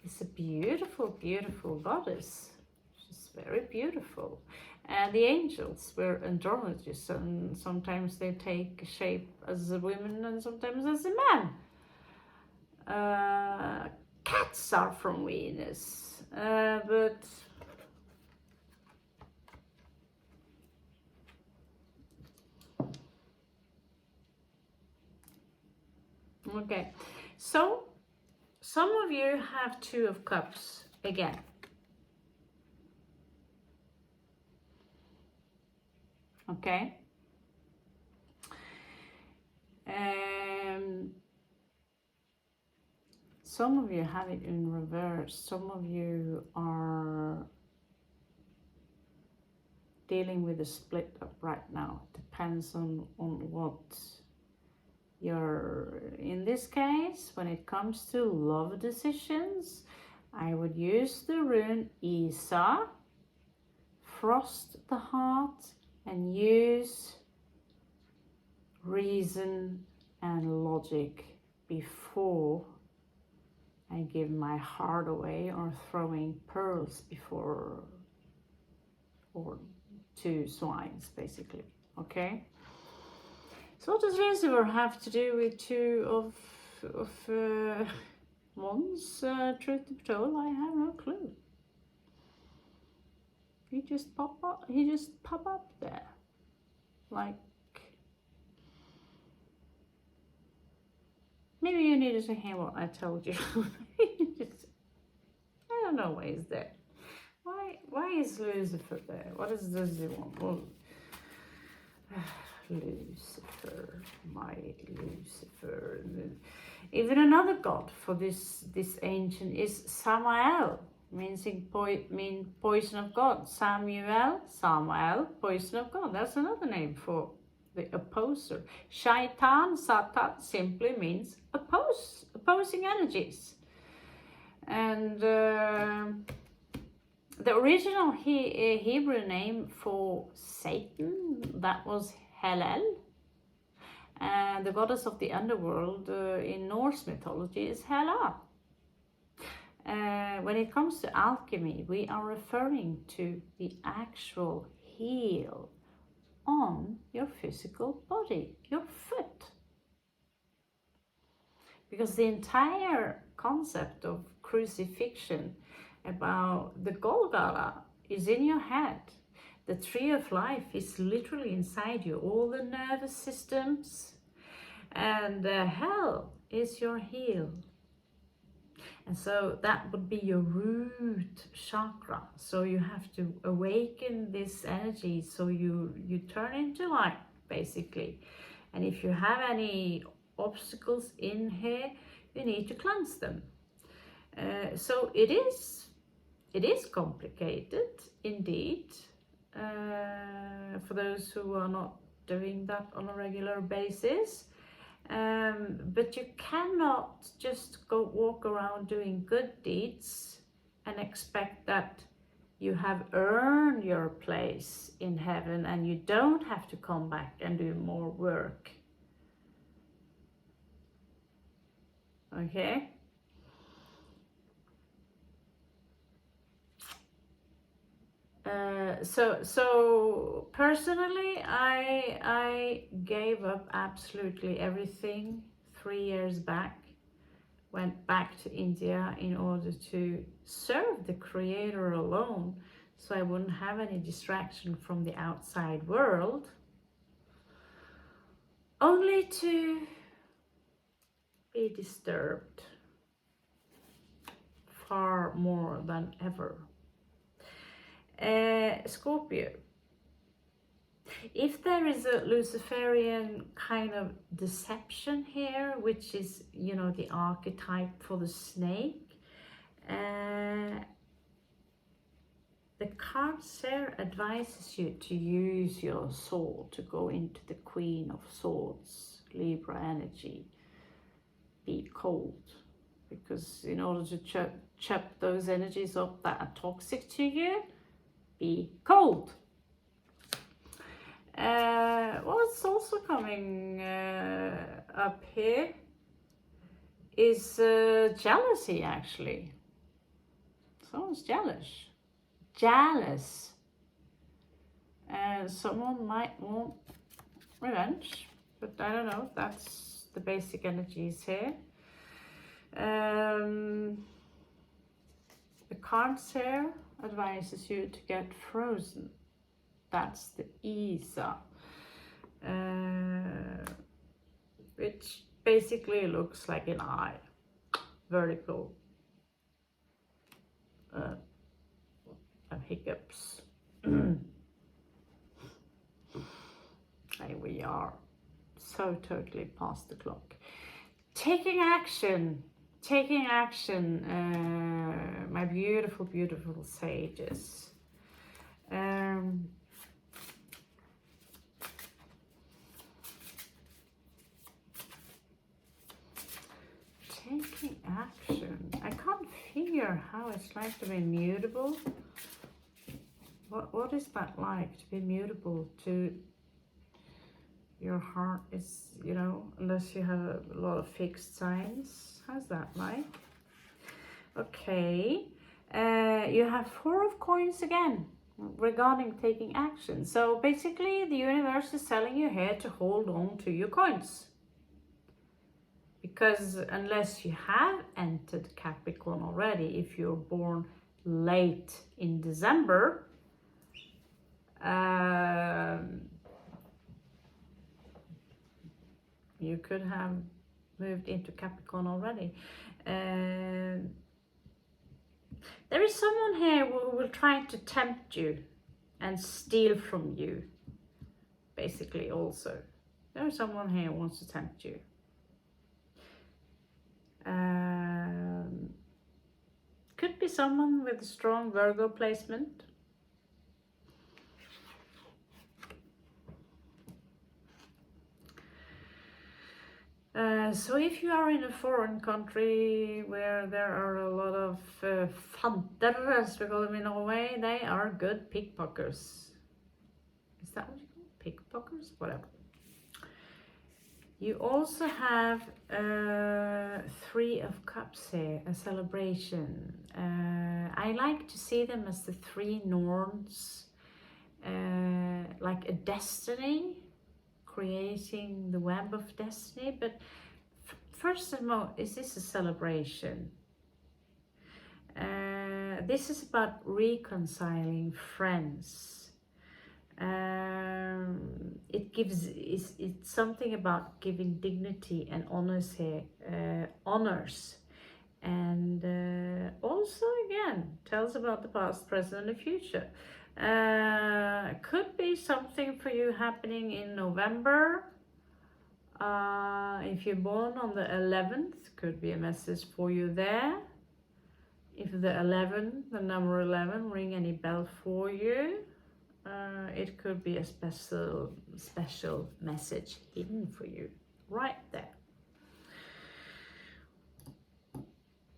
is a beautiful, beautiful goddess. She's very beautiful. And the angels were androgynous, and sometimes they take shape as a woman and sometimes as a man. Cats are from Venus, but okay, so some of you have Two of Cups again. Okay. Some of you have it in reverse. Some of you are dealing with a split up right now. It depends on what you're, in this case, when it comes to love decisions, I would use the rune Isa, frost the heart, and use reason and logic before I give my heart away, or throwing pearls before, or to swines, basically. Okay. So what does Lucifer have to do with two of Once, truth to be told, I have no clue. He just pop up there. Like, maybe you needed to hear what I told you. I don't know why he's there. Why is Lucifer there? What does he want? Well, Lucifer, my Lucifer. Even another god for this ancient is Samael, meaning poison of God. Samuel, poison of God. That's another name for the opposer. Shaitan, Satan, simply means opposing energies. And the original Hebrew name for Satan, that was Hellel. And the goddess of the underworld in Norse mythology is Hela. When it comes to alchemy, we are referring to the actual heel on your physical body, your foot. Because the entire concept of crucifixion about the Golgotha is in your head. The tree of life is literally inside you, all the nervous systems, and hell is your heel. And so that would be your root chakra. So you have to awaken this energy so you turn into light, basically. And if you have any obstacles in here, you need to cleanse them. So it is complicated indeed, for those who are not doing that on a regular basis. But you cannot just go walk around doing good deeds and expect that you have earned your place in heaven and you don't have to come back and do more work. Okay? So personally, I gave up absolutely everything 3 years back, went back to India in order to serve the Creator alone, so I wouldn't have any distraction from the outside world, only to be disturbed far more than ever. Scorpio. If there is a Luciferian kind of deception here, which is, you know, the archetype for the snake, the cards there advises you to use your sword to go into the Queen of Swords, Libra energy. Be cold, because in order to chop those energies up that are toxic to you, be cold. What's also coming up here is jealousy, actually. Someone's jealous. Someone might want revenge, but I don't know, that's the basic energies here. The cards here advises you to get frozen. That's the Isa, which basically looks like an eye, vertical, hiccups. Here we are, so totally past the clock. Taking action, my beautiful, beautiful sages. Taking action. I can't figure how it's like to be mutable. What is that like, to be mutable? To your heart is, you know, unless you have a lot of fixed signs. How's that like? Okay. You have 4 of coins again regarding taking action. So basically the universe is telling you here to hold on to your coins, because unless you have entered Capricorn already, if you're born late in December, you could have moved into Capricorn already. There is someone here who will try to tempt you and steal from you, basically. Also, there is someone here who wants to tempt you. Could be someone with a strong Virgo placement. So if you are in a foreign country where there are a lot of fanter, as we call them in Norway, they are good pickpockets. Is that what you call pickpockets? Whatever. You also have Three of Cups here, a celebration. I like to see them as the three Norns, like a destiny, creating the web of destiny. But first of all, is this a celebration? This is about reconciling friends. It's something about giving dignity and honors here, honors, and also again tells about the past, present, and the future. Could be something for you happening in November. If you're born on the 11th, could be a message for you there. If the number 11, ring any bell for you, it could be a special message hidden for you right there.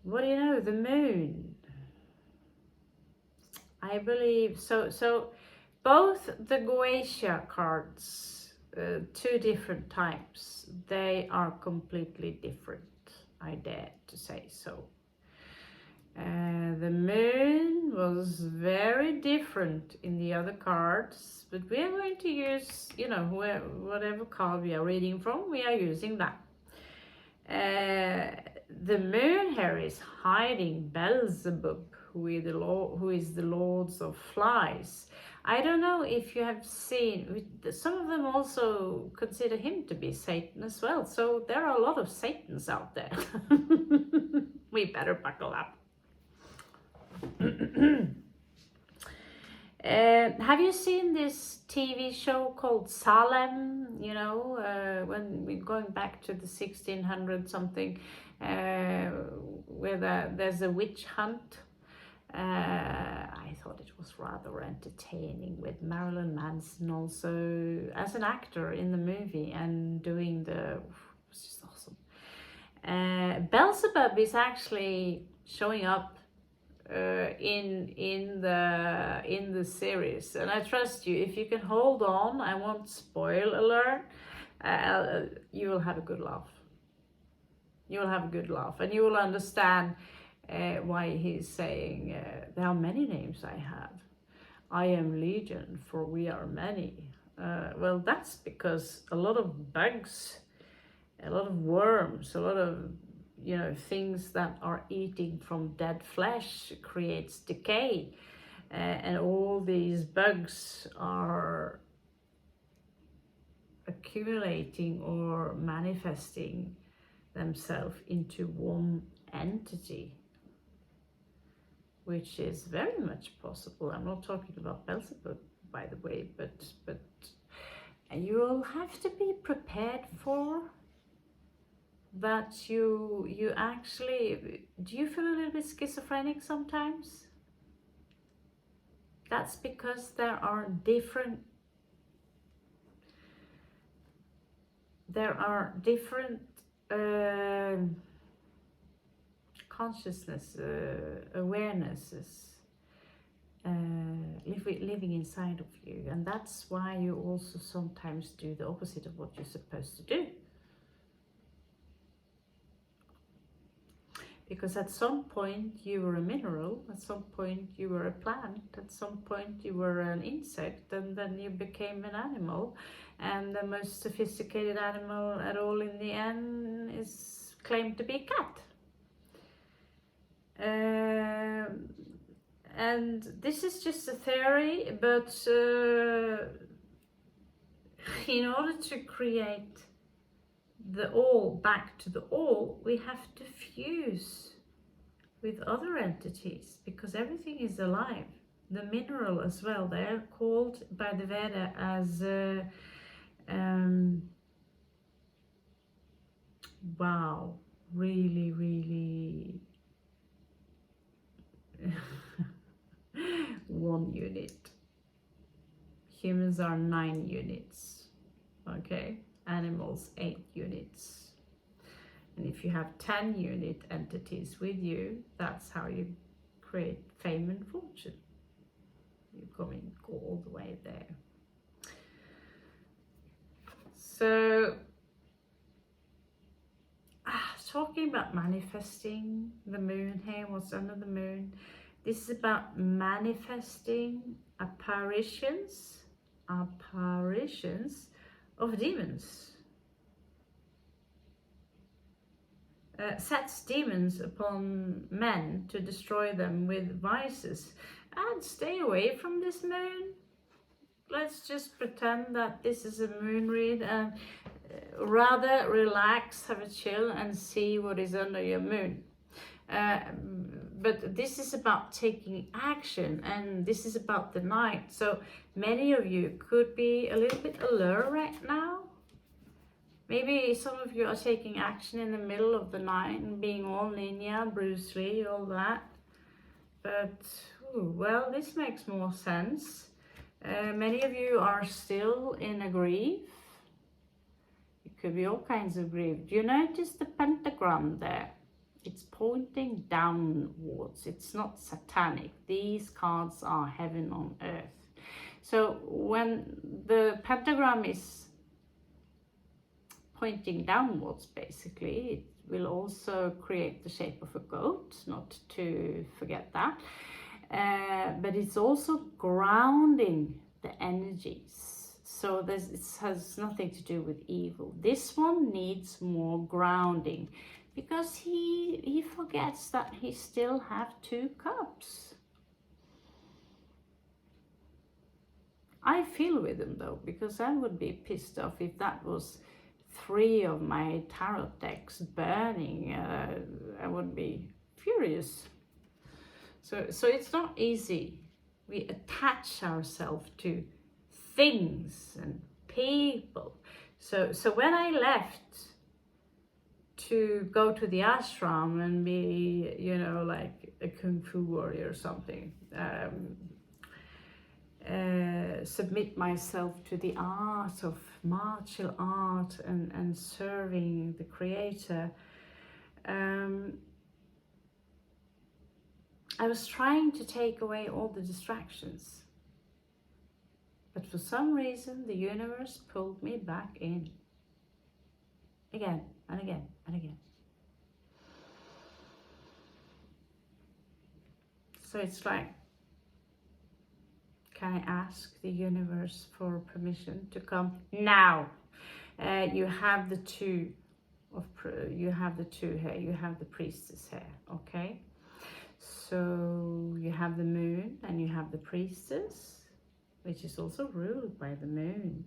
What do you know? The moon. I believe so. So both the Goetia cards, two different types, they are completely different. I dare to say so. The moon was very different in the other cards, but we are going to use, you know, whatever card we are reading from, we are using that. The moon here is hiding Beelzebub, who is the lords of flies. I don't know if you have seen, some of them also consider him to be Satan as well. So there are a lot of Satans out there. We better buckle up. Have you seen this TV show called Salem? You know, when we're going back to the 1600 something, where there's a witch hunt. I thought it was rather entertaining, with Marilyn Manson also as an actor in the movie and doing it was just awesome. Beelzebub is actually showing up in the series, and I trust you. If you can hold on, I won't spoil alert. You will have a good laugh. You will have a good laugh, and you will understand why he's saying there are many names I have. I am Legion, for we are many. Well, that's because a lot of bugs, a lot of worms, a lot of things that are eating from dead flesh creates decay, and all these bugs are accumulating or manifesting themselves into one entity, which is very much possible. I'm not talking about Beelzebub, by the way, but you will have to be prepared for that. You actually, do you feel a little bit schizophrenic sometimes? That's because there are different consciousness, awarenesses living inside of you, and that's why you also sometimes do the opposite of what you're supposed to do. Because at some point you were a mineral, at some point you were a plant, at some point you were an insect, and then you became an animal. And the most sophisticated animal at all in the end is claim to be a cat. And this is just a theory, but in order to create the all back to the all, we have to fuse with other entities, because everything is alive. The mineral as well, they're called by the Veda as wow, really 1 unit. Humans are 9 units, okay? Animals 8 units. And if you have 10 unit entities with you, that's how you create fame and fortune. You go all the way there. So, talking about manifesting the moon here, what's under the moon. This is about manifesting apparitions of demons. Sets demons upon men to destroy them with vices. And stay away from this moon. Let's just pretend that this is a moon read and rather relax, have a chill and see what is under your moon. But this is about taking action, and this is about the night. So many of you could be a little bit alert right now. Maybe some of you are taking action in the middle of the night and being all ninja, Bruce Lee, all that. But, well, this makes more sense. Many of you are still in a grief. It could be all kinds of grief. Do you notice the pentagram there? It's pointing downwards. It's not satanic. These cards are heaven on earth. So when the pentagram is pointing downwards, basically, it will also create the shape of a goat, not to forget that. But it's also grounding the energies. So it has nothing to do with evil. This one needs more grounding, because he forgets that he still have 2 cups. I feel with him though, because I would be pissed off if that was 3 of my tarot decks burning. I would be furious. So it's not easy. We attach ourselves to things and people. So when I left to go to the ashram and be, you know, like a kung fu warrior or something, submit myself to the art of martial art and serving the creator, I was trying to take away all the distractions, but for some reason the universe pulled me back in again and again and again. So it's like, can I ask the universe for permission to come now? You have the 2 of you have the 2 here. You have the priestess here. Okay. So you have the moon and you have the priestess, which is also ruled by the moon.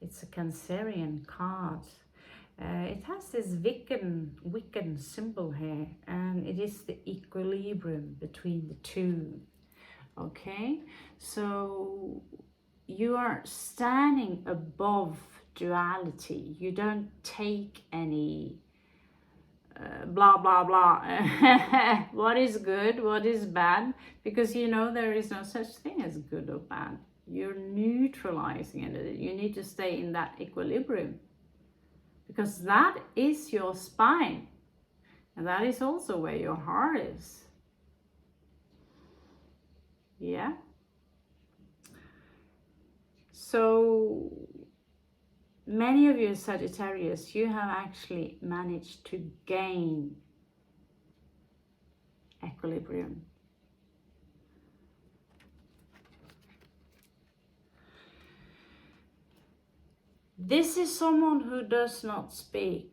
It's a Cancerian card. It has this Wiccan symbol here, and it is the equilibrium between the 2. Okay, so you are standing above duality. You don't take any blah blah blah what is good, what is bad, because you know there is no such thing as good or bad. You're neutralizing it. You need to stay in that equilibrium, because that is your spine, and that is also where your heart is. Yeah. So many of you Sagittarius, you have actually managed to gain equilibrium. This is someone who does not speak.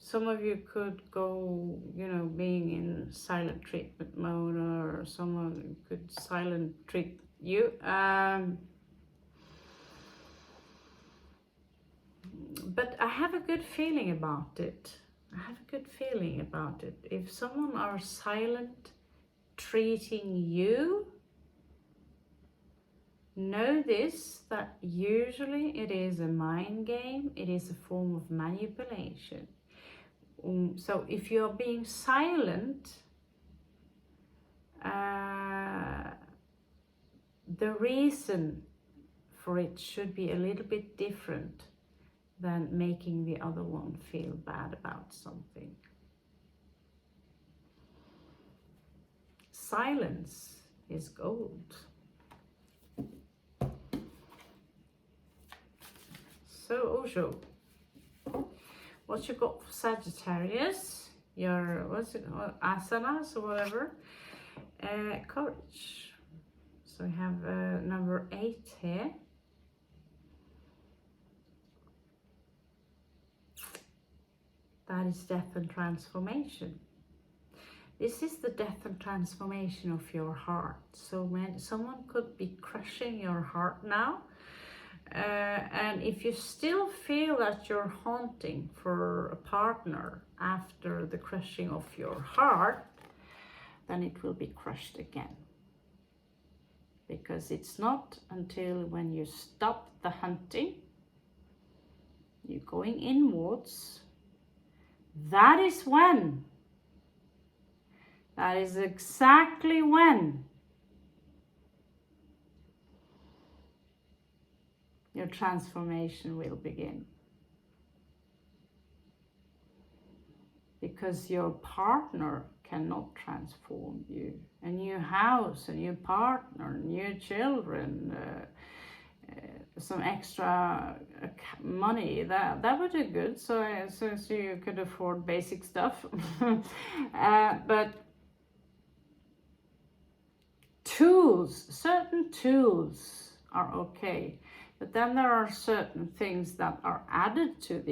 Some of you could go, you know, being in silent treatment mode, or someone could silent treat you. But I have a good feeling about it. I have a good feeling about it. If someone are silent treating you, know this, that usually it is a mind game. It is a form of manipulation. So if you're being silent, the reason for it should be a little bit different than making the other one feel bad about something. Silence is gold. So Osho, what you got for Sagittarius? Your, what's it, asanas or whatever? Courage. So we have number 8 here. That is death and transformation. This is the death and transformation of your heart. So when someone could be crushing your heart now, and if you still feel that you're haunting for a partner after the crushing of your heart, then it will be crushed again. Because it's not until when you stop the hunting, you're going inwards, that is when, that is exactly when your transformation will begin. Because your partner cannot transform you. A new house, a new partner, new children, some extra money, that would be good, so you could afford basic stuff. But tools, certain tools are okay, but then there are certain things that are added to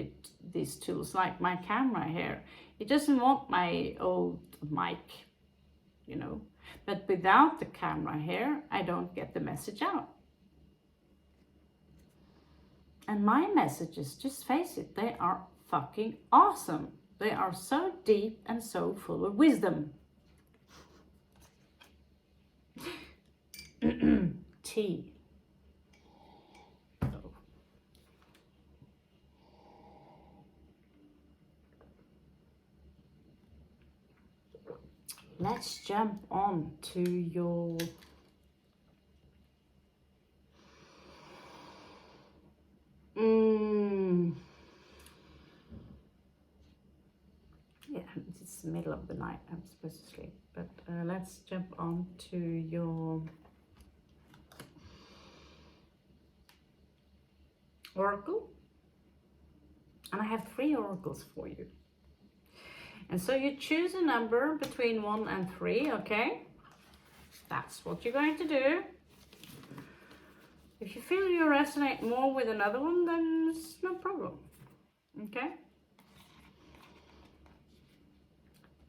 these tools, like my camera here. It doesn't want my old mic, you know, but without the camera here, I don't get the message out. And my messages, just face it, they are fucking awesome. They are so deep and so full of wisdom. Tea. Let's jump on to your yeah, it's the middle of the night, I'm supposed to sleep, but let's jump on to your oracle. And I have 3 oracles for you. And so you choose a number between 1 and 3, okay? That's what you're going to do. If you feel you resonate more with another one, then it's no problem, okay?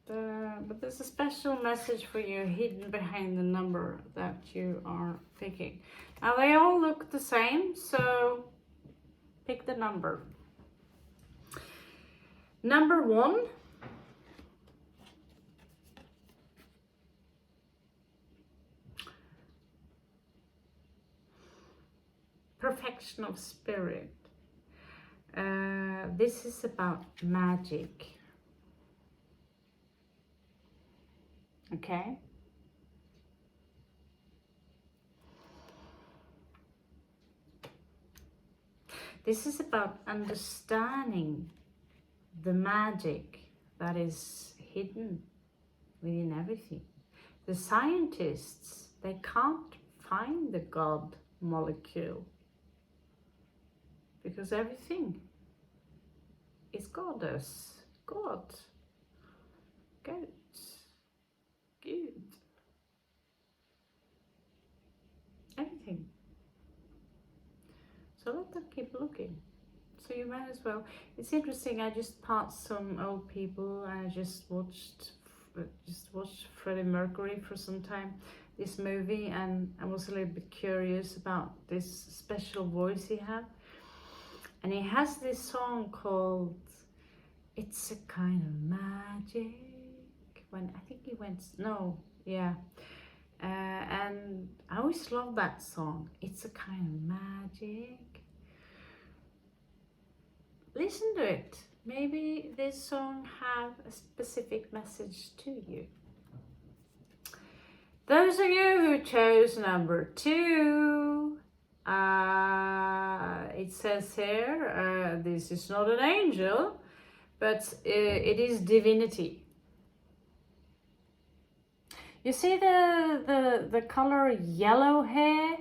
But there's a special message for you hidden behind the number that you are picking. Now they all look the same, so pick the number. Number 1. Perfection of spirit. This is about magic. Okay? This is about understanding the magic that is hidden within everything. The scientists, they can't find the God molecule because everything is goddess, God, goat, good, everything. So let them keep looking. so you might as well. It's interesting, I just passed some old people and I just watched Freddie Mercury for some time, this movie, and I was a little bit curious about this special voice he had. And he has this song called It's a Kind of Magic. When I think he went, no, yeah. And I always love that song. It's a kind of magic. Listen to it. Maybe this song have a specific message to you. Those of you who chose number 2, it says here, this is not an angel, but it is divinity. You see the color yellow here?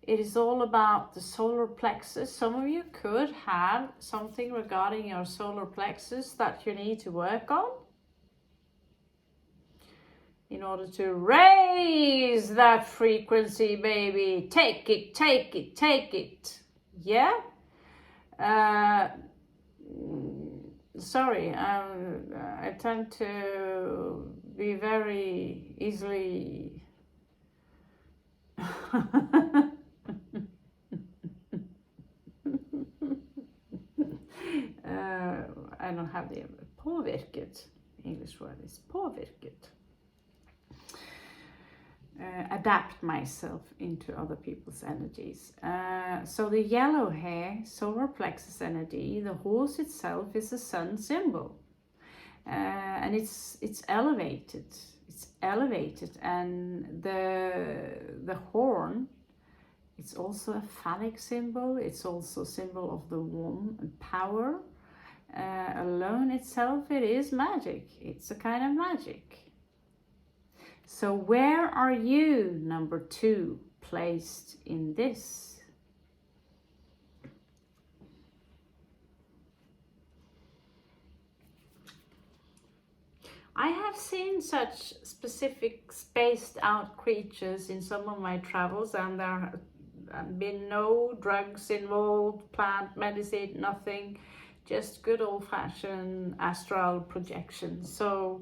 It is all about the solar plexus. Some of you could have something regarding your solar plexus that you need to work on in order to raise that frequency, baby. Take it, take it, take it. Yeah? Sorry, I tend to be very easily I don't have the påverket. English word is påverket. Adapt myself into other people's energies. So the yellow hair, solar plexus energy, the horse itself is a sun symbol. And it's elevated. It's elevated, and the horn, it's also a phallic symbol. It's also a symbol of the womb and power. Alone itself, it is magic. It's a kind of magic. So where are you, number 2, placed in this? I have seen such specific spaced out creatures in some of my travels, and there have been no drugs involved, plant medicine, nothing, just good old-fashioned astral projection. So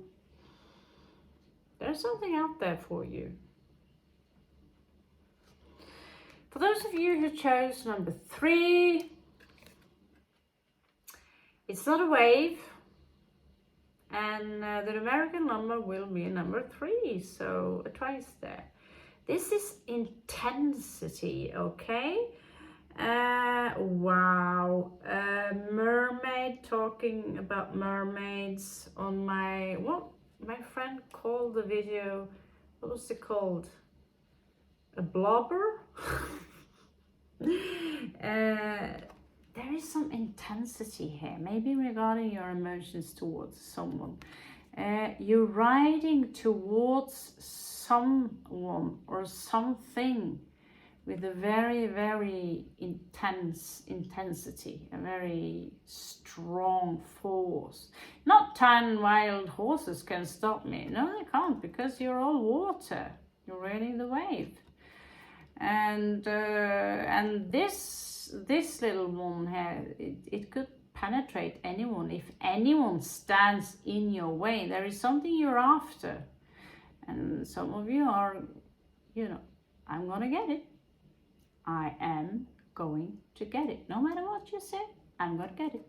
there's something out there for you. For those of you who chose number 3, it's not a wave, and the numerical number will be number 3, so a twice there. This is intensity, okay? Wow, mermaid, talking about mermaids on my, what my friend called the video, what was it called? A blobber? There is some intensity here, maybe regarding your emotions towards someone. You're riding towards someone or something with a very, very intense intensity, a very strong force. Not 10 wild horses can stop me. No, they can't, because you're all water. You're riding the wave. And this little one here, it could penetrate anyone. If anyone stands in your way, there is something you're after. And some of you are, you know, I'm gonna get it. I am going to get it. No matter what you say, I'm going to get it.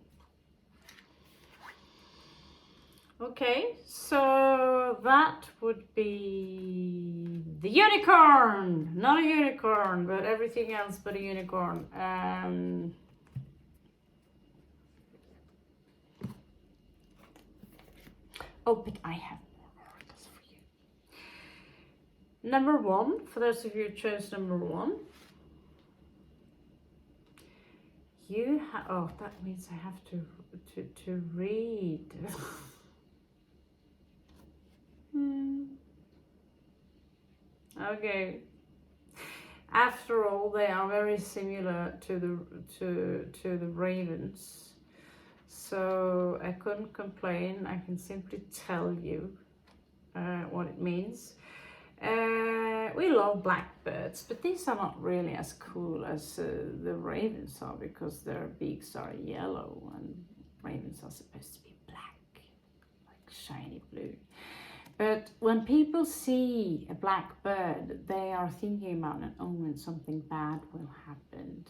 Okay, so that would be the unicorn. Not a unicorn, but everything else but a unicorn. Oh, but I have more oracles for you. Number 1, for those of you who chose number 1. You have, oh, that means I have to read. Okay. After all, they are very similar to the ravens, so I couldn't complain. I can simply tell you what it means. We love blackbirds, but these are not really as cool as the ravens are, because their beaks are yellow and ravens are supposed to be black, like shiny blue. But when people see a black bird, they are thinking about an omen, something bad will happen.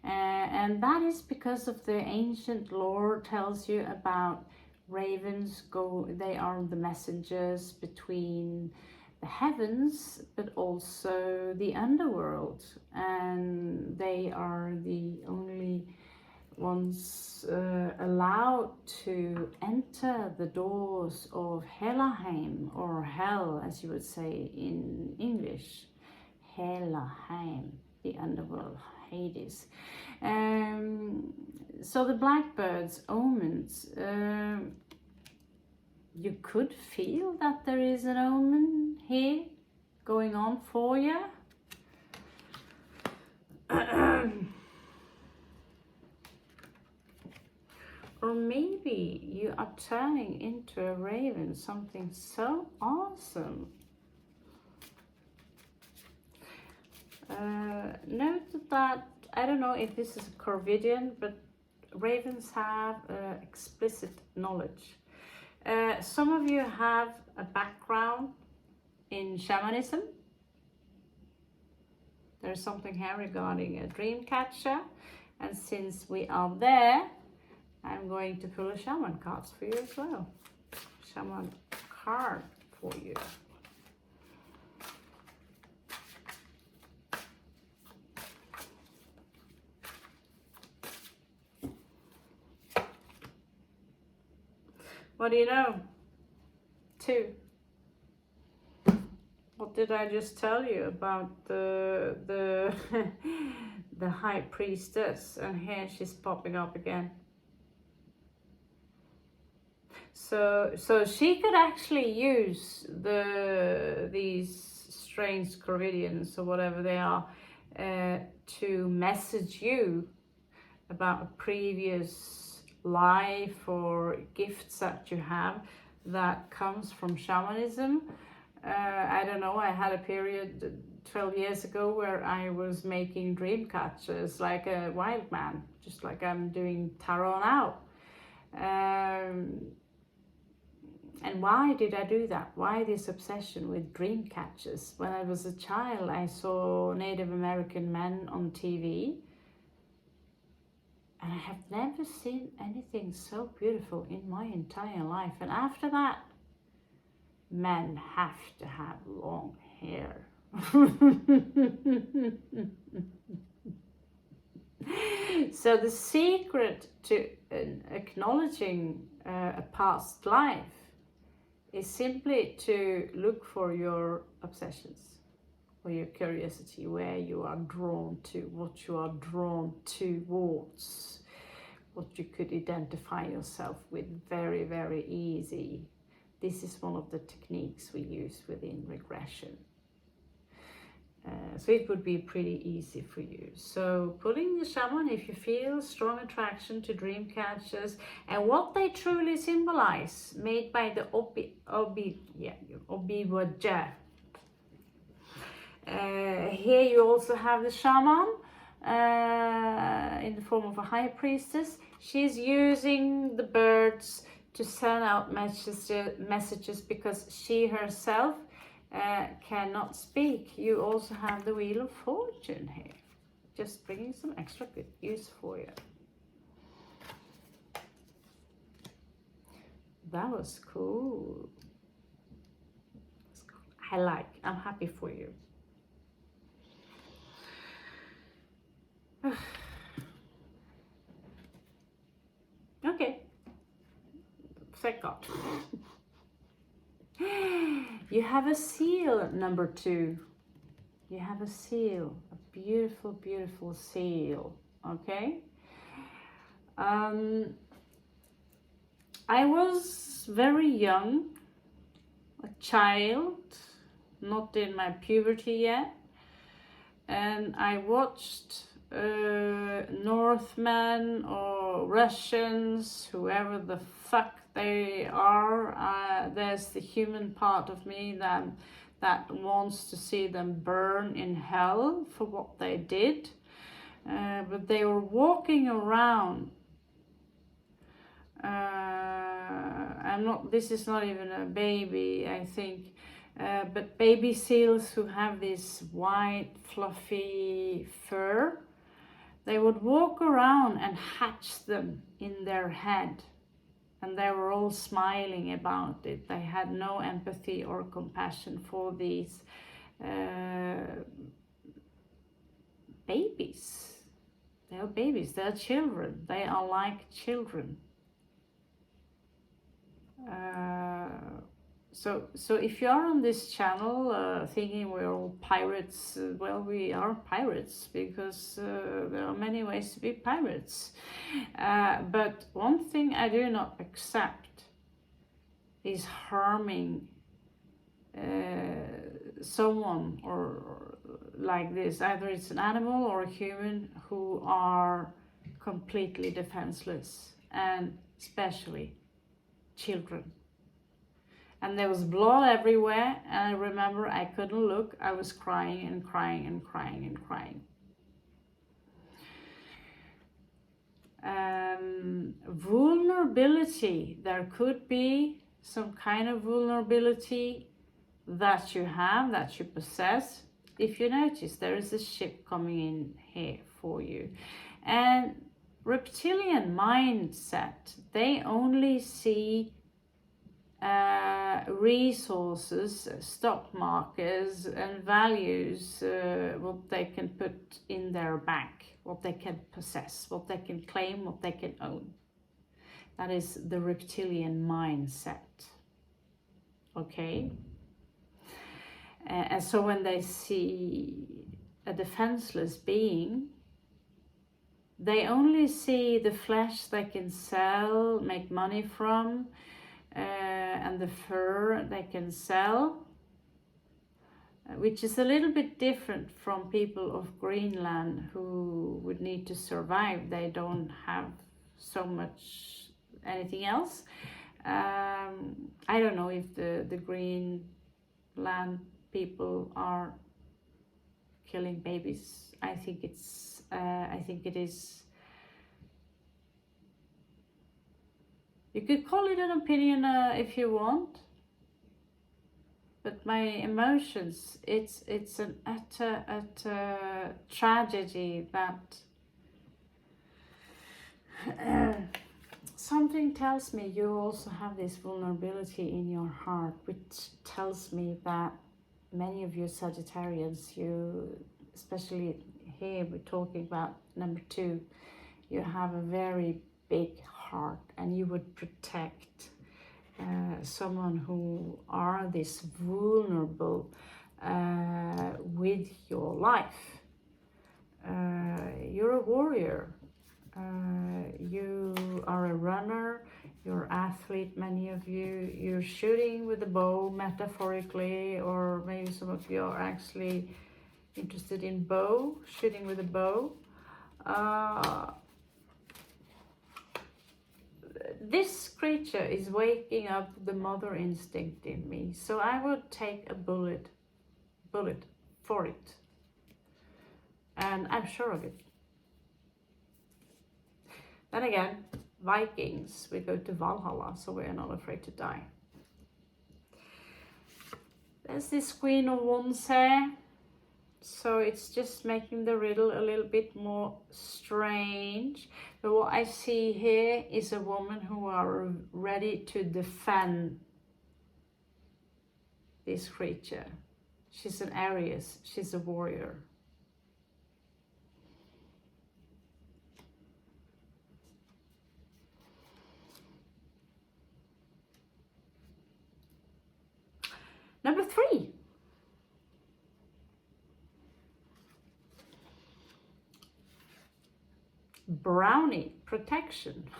And that is because of the ancient lore tells you about ravens they are the messengers between the heavens, but also the underworld. And they are the only ones allowed to enter the doors of Helheim, or hell as you would say in English. Helheim, the underworld, Hades. So the blackbird's omens, you could feel that there is an omen here going on for you. Or maybe you are turning into a raven, something so awesome. Note that, I don't know if this is a Corvidian, but ravens have explicit knowledge. Some of you have a background in shamanism. There's something here regarding a dream catcher, and since we are there, I'm going to pull a shaman cards for you as well. Shaman card for you. What do you know? 2. What did I just tell you about the the high priestess? And here she's popping up again. So she could actually use these strange Corvidians or whatever they are to message you about a previous life or gifts that you have that comes from shamanism. I don't know, I had a period 12 years ago where I was making dream catchers like a wild man, just like I'm doing tarot now. And why did I do that? Why this obsession with dream catchers? When I was a child, I saw Native American men on TV, and I have never seen anything so beautiful in my entire life. And after that, men have to have long hair. So the secret to acknowledging a past life is simply to look for your obsessions, or your curiosity, where you are drawn to, what you are drawn towards, what you could identify yourself with very, very easy. This is one of the techniques we use within regression. So it would be pretty easy for you. So pulling the shaman, if you feel strong attraction to dream catchers and what they truly symbolize, made by the Obiwaja. Here you also have the shaman in the form of a high priestess. She's using the birds to send out messages because she herself cannot speak. You also have the Wheel of Fortune here, just bringing some extra good news for you. That was cool. I'm happy for you. Okay, thank God. You have a seal, number 2. You have a seal, a beautiful, beautiful seal. Okay. I was very young, a child, not in my puberty yet, and I watched Northmen or Russians, whoever the fuck they are. There's the human part of me that wants to see them burn in hell for what they did. But they were walking around. This is not even a baby, I think. But baby seals who have this white fluffy fur, they would walk around and hatch them in their head, and they were all smiling about it. They had no empathy or compassion for these babies. They are babies, they are children, they are like children. So if you are on this channel thinking we're all pirates, well, we are pirates, because there are many ways to be pirates. But one thing I do not accept is harming someone or like this. Either it's an animal or a human who are completely defenseless, and especially children. And there was blood everywhere, and I remember I couldn't look. I was crying and crying and crying and crying. Vulnerability. There could be some kind of vulnerability that you have, that you possess. If you notice, there is a ship coming in here for you. And reptilian mindset, they only see resources, stock markets, and values, what they can put in their bank, what they can possess, what they can claim, what they can own. That is the reptilian mindset. Okay? And so when they see a defenseless being, they only see the flesh they can sell, make money from, and the fur they can sell, which is a little bit different from people of Greenland who would need to survive. They don't have so much anything else. I don't know if the Greenland people are killing babies. I think it is. You could call it an opinion if you want, but my emotions, it's an utter tragedy that something tells me you also have this vulnerability in your heart, which tells me that many of you Sagittarians, you, especially here we're talking about number 2, you have a very big heart, and you would protect someone who are this vulnerable with your life. You're a warrior, you are a runner, you're an athlete, many of you. You're shooting with a bow, metaphorically, or maybe some of you are actually interested in shooting with a bow. This creature is waking up the mother instinct in me, so I would take a bullet for it, and I'm sure of it. Then again, Vikings, we go to Valhalla, so we're not afraid to die. There's this Queen of Wands here, so it's just making the riddle a little bit more strange. But what I see here is a woman who are ready to defend this creature. She's an Aries, she's a warrior. Number 3. Brownie, protection.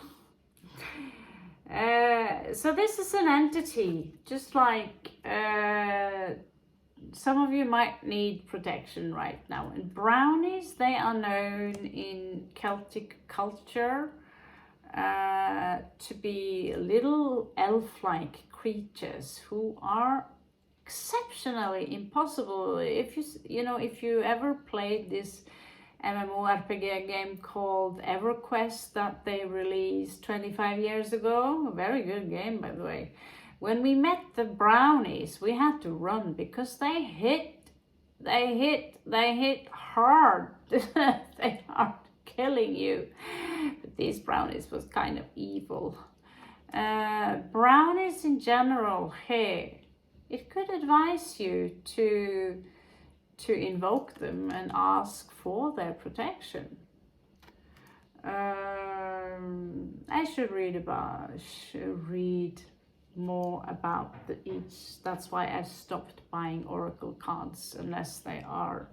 So this is an entity, just like some of you might need protection right now. And brownies, they are known in Celtic culture to be little elf-like creatures who are exceptionally impossible. If if you ever played this MMORPG game called EverQuest that they released 25 years ago, a very good game, by the way. When we met the brownies, we had to run because they hit hard. They are killing you. But these brownies was kind of evil. Brownies in general here, it could advise you to invoke them and ask for their protection. I should read more about each. That's why I stopped buying oracle cards unless they are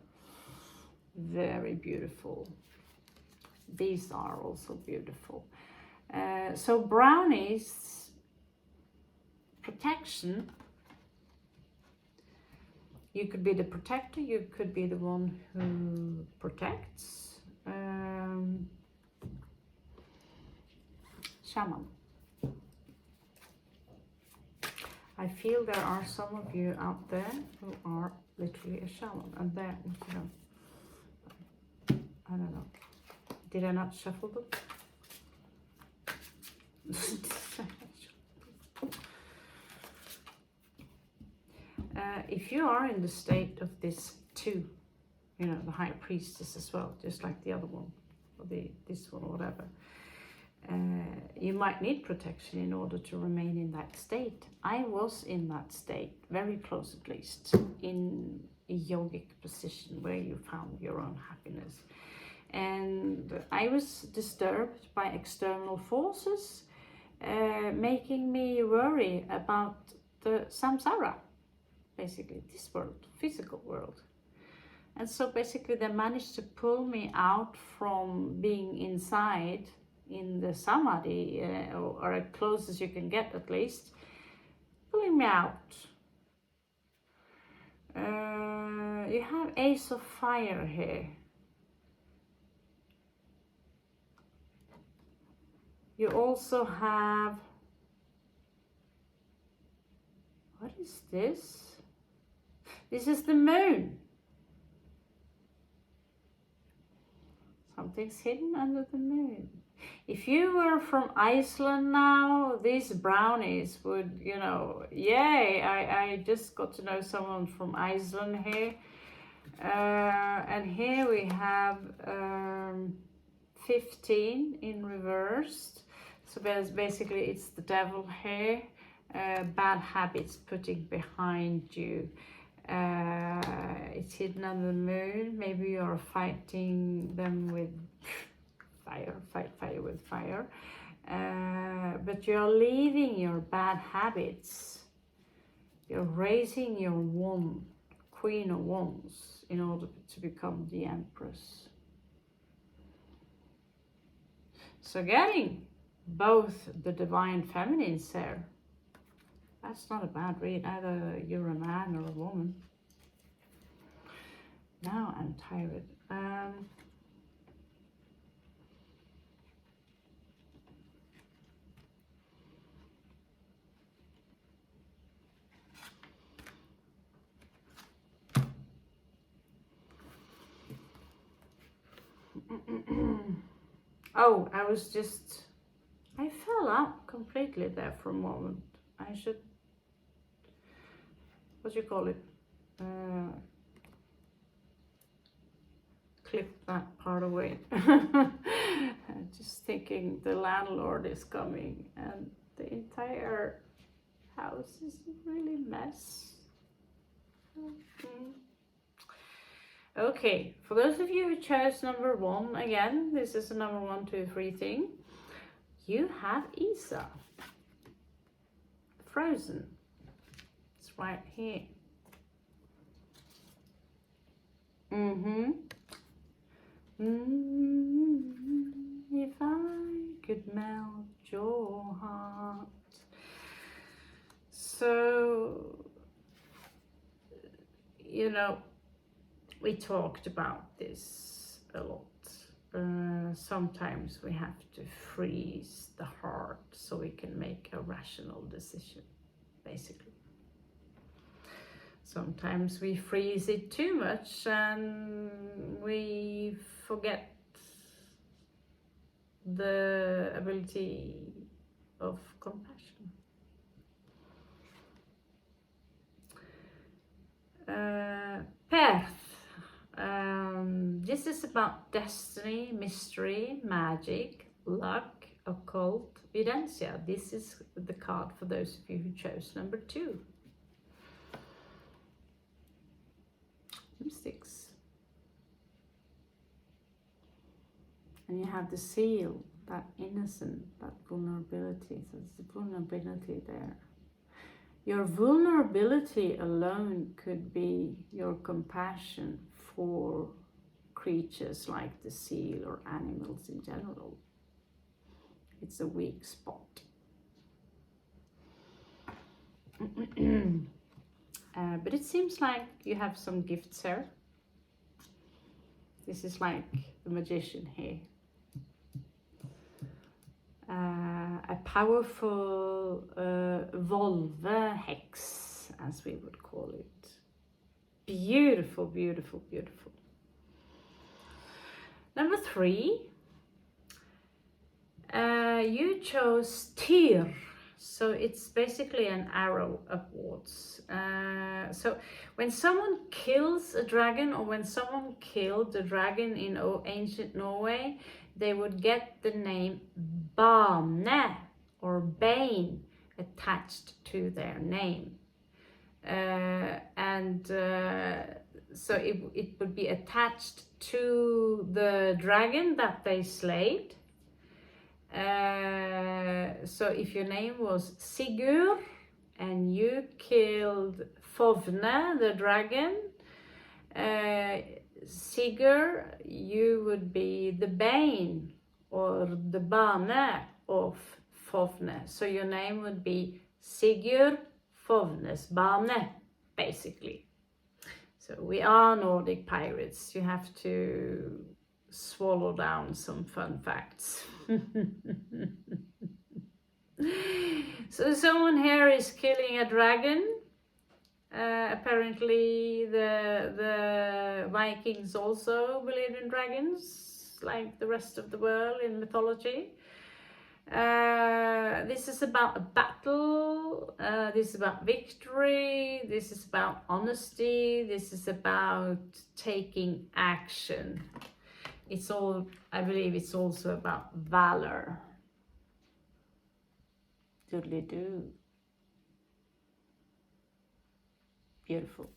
very beautiful. These are also beautiful. So brownies protection. You could be the protector, you could be the one who protects. Shaman. I feel there are some of you out there who are literally a shaman. And there, I don't know. Did I not shuffle them? If you are in the state of this too, the high priestess as well, just like the other one, or this one, or whatever, you might need protection in order to remain in that state. I was in that state, very close at least, in a yogic position where you found your own happiness. And I was disturbed by external forces, making me worry about the samsara. Basically this world, physical world. And so basically they managed to pull me out from being inside in the samadhi, or as close as you can get at least, pulling me out. You have Ace of Fire here. You also have, what is this? This is the moon. Something's hidden under the moon. If you were from Iceland now, these brownies would, yay, I just got to know someone from Iceland here. And here we have 15 in reversed. So basically it's the devil here. Bad habits putting behind you. It's hidden under the moon. Maybe you're fighting them with fire, fight fire with fire. But you're leaving your bad habits. You're raising your wand, Queen of Wands, in order to become the Empress. So getting both the divine feminines there, that's not a bad read. Either you're a man or a woman. Now I'm tired. Oh, I fell out completely there for a moment. I should, what do you call it? Clip that part away. Just thinking the landlord is coming and the entire house is really a mess. Okay, for those of you who chose number 1, again, this is a number 1, 2, 3 thing. You have Isa. Frozen. It's right here. If I could melt your heart. So, we talked about this a lot. Sometimes we have to freeze the heart so we can make a rational decision, basically. Sometimes we freeze it too much and we forget the ability of compassion. Perth. This is about destiny, mystery, magic, luck, occult, evidencia. This is the card for those of you who chose number 2. Six. And you have the seal, that innocent, that vulnerability. So there's the vulnerability there. Your vulnerability alone could be your compassion for creatures like the seal or animals in general. It's a weak spot. But it seems like you have some gifts here. This is like the magician here. A powerful Volve hex, as we would call it. Beautiful, beautiful, beautiful. Number 3. You chose Tyr. So it's basically an arrow upwards. So when someone kills a dragon, or when someone killed a dragon in ancient Norway, they would get the name Bane or Bane attached to their name. So it would be attached to the dragon that they slayed. So if your name was Sigurd and you killed Fovne, the dragon, Sigurd, you would be the Bane or the Bane of Fovne. So your name would be Sigurd Fovnes Bane, basically. So we are Nordic pirates. You have to swallow down some fun facts. So someone here is killing a dragon. Apparently the Vikings also believed in dragons, like the rest of the world in mythology. This is about a battle, this is about victory, this is about honesty, this is about taking action. It's all, I believe it's also about valor. Doodly-doo. Beautiful.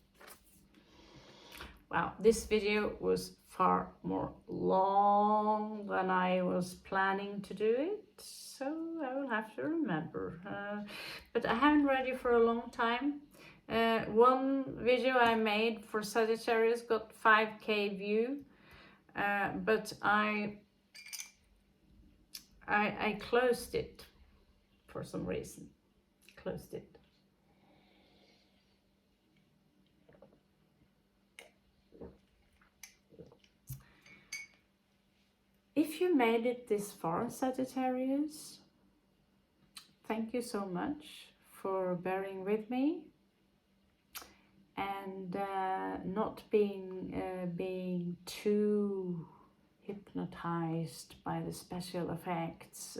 Wow, this video was far more long than I was planning to do it, so I will have to remember. But I haven't read you for a long time. One video I made for Sagittarius got 5k view, but I closed it for some reason. Closed it. If you made it this far, Sagittarius, thank you so much for bearing with me and not being too hypnotized by the special effects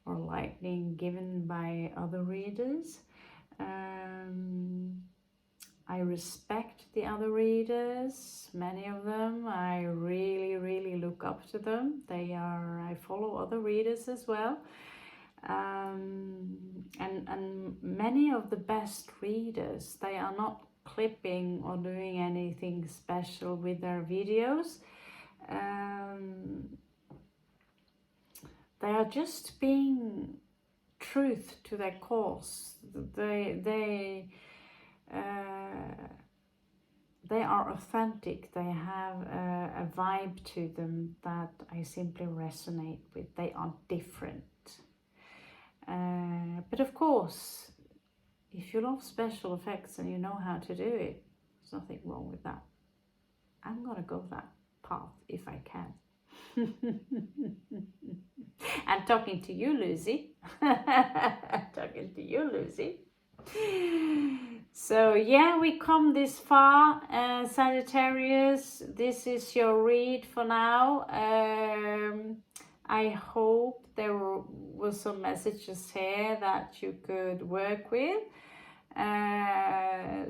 or lightning given by other readers. I respect the other readers, many of them. I really look up to them. I follow other readers as well. And many of the best readers, they are not clipping or doing anything special with their videos. They are just being truth to their cause. They are authentic. They have a vibe to them that I simply resonate with. They are different. But of course, if you love special effects and you know how to do it, there's nothing wrong with that. I'm gonna go that path if I can. And talking to you, Lucy. Talking to you, Lucy. So yeah, we come this far, Sagittarius. This is your read for now. I hope there were some messages here that you could work with.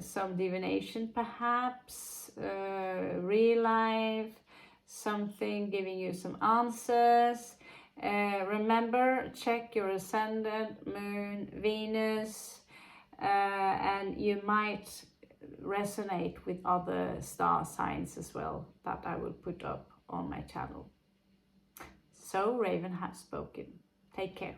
Some divination perhaps, real life, something giving you some answers. Remember, check your ascendant, moon, Venus, and you might resonate with other star signs as well that I will put up on my channel. So Raven has spoken. Take care.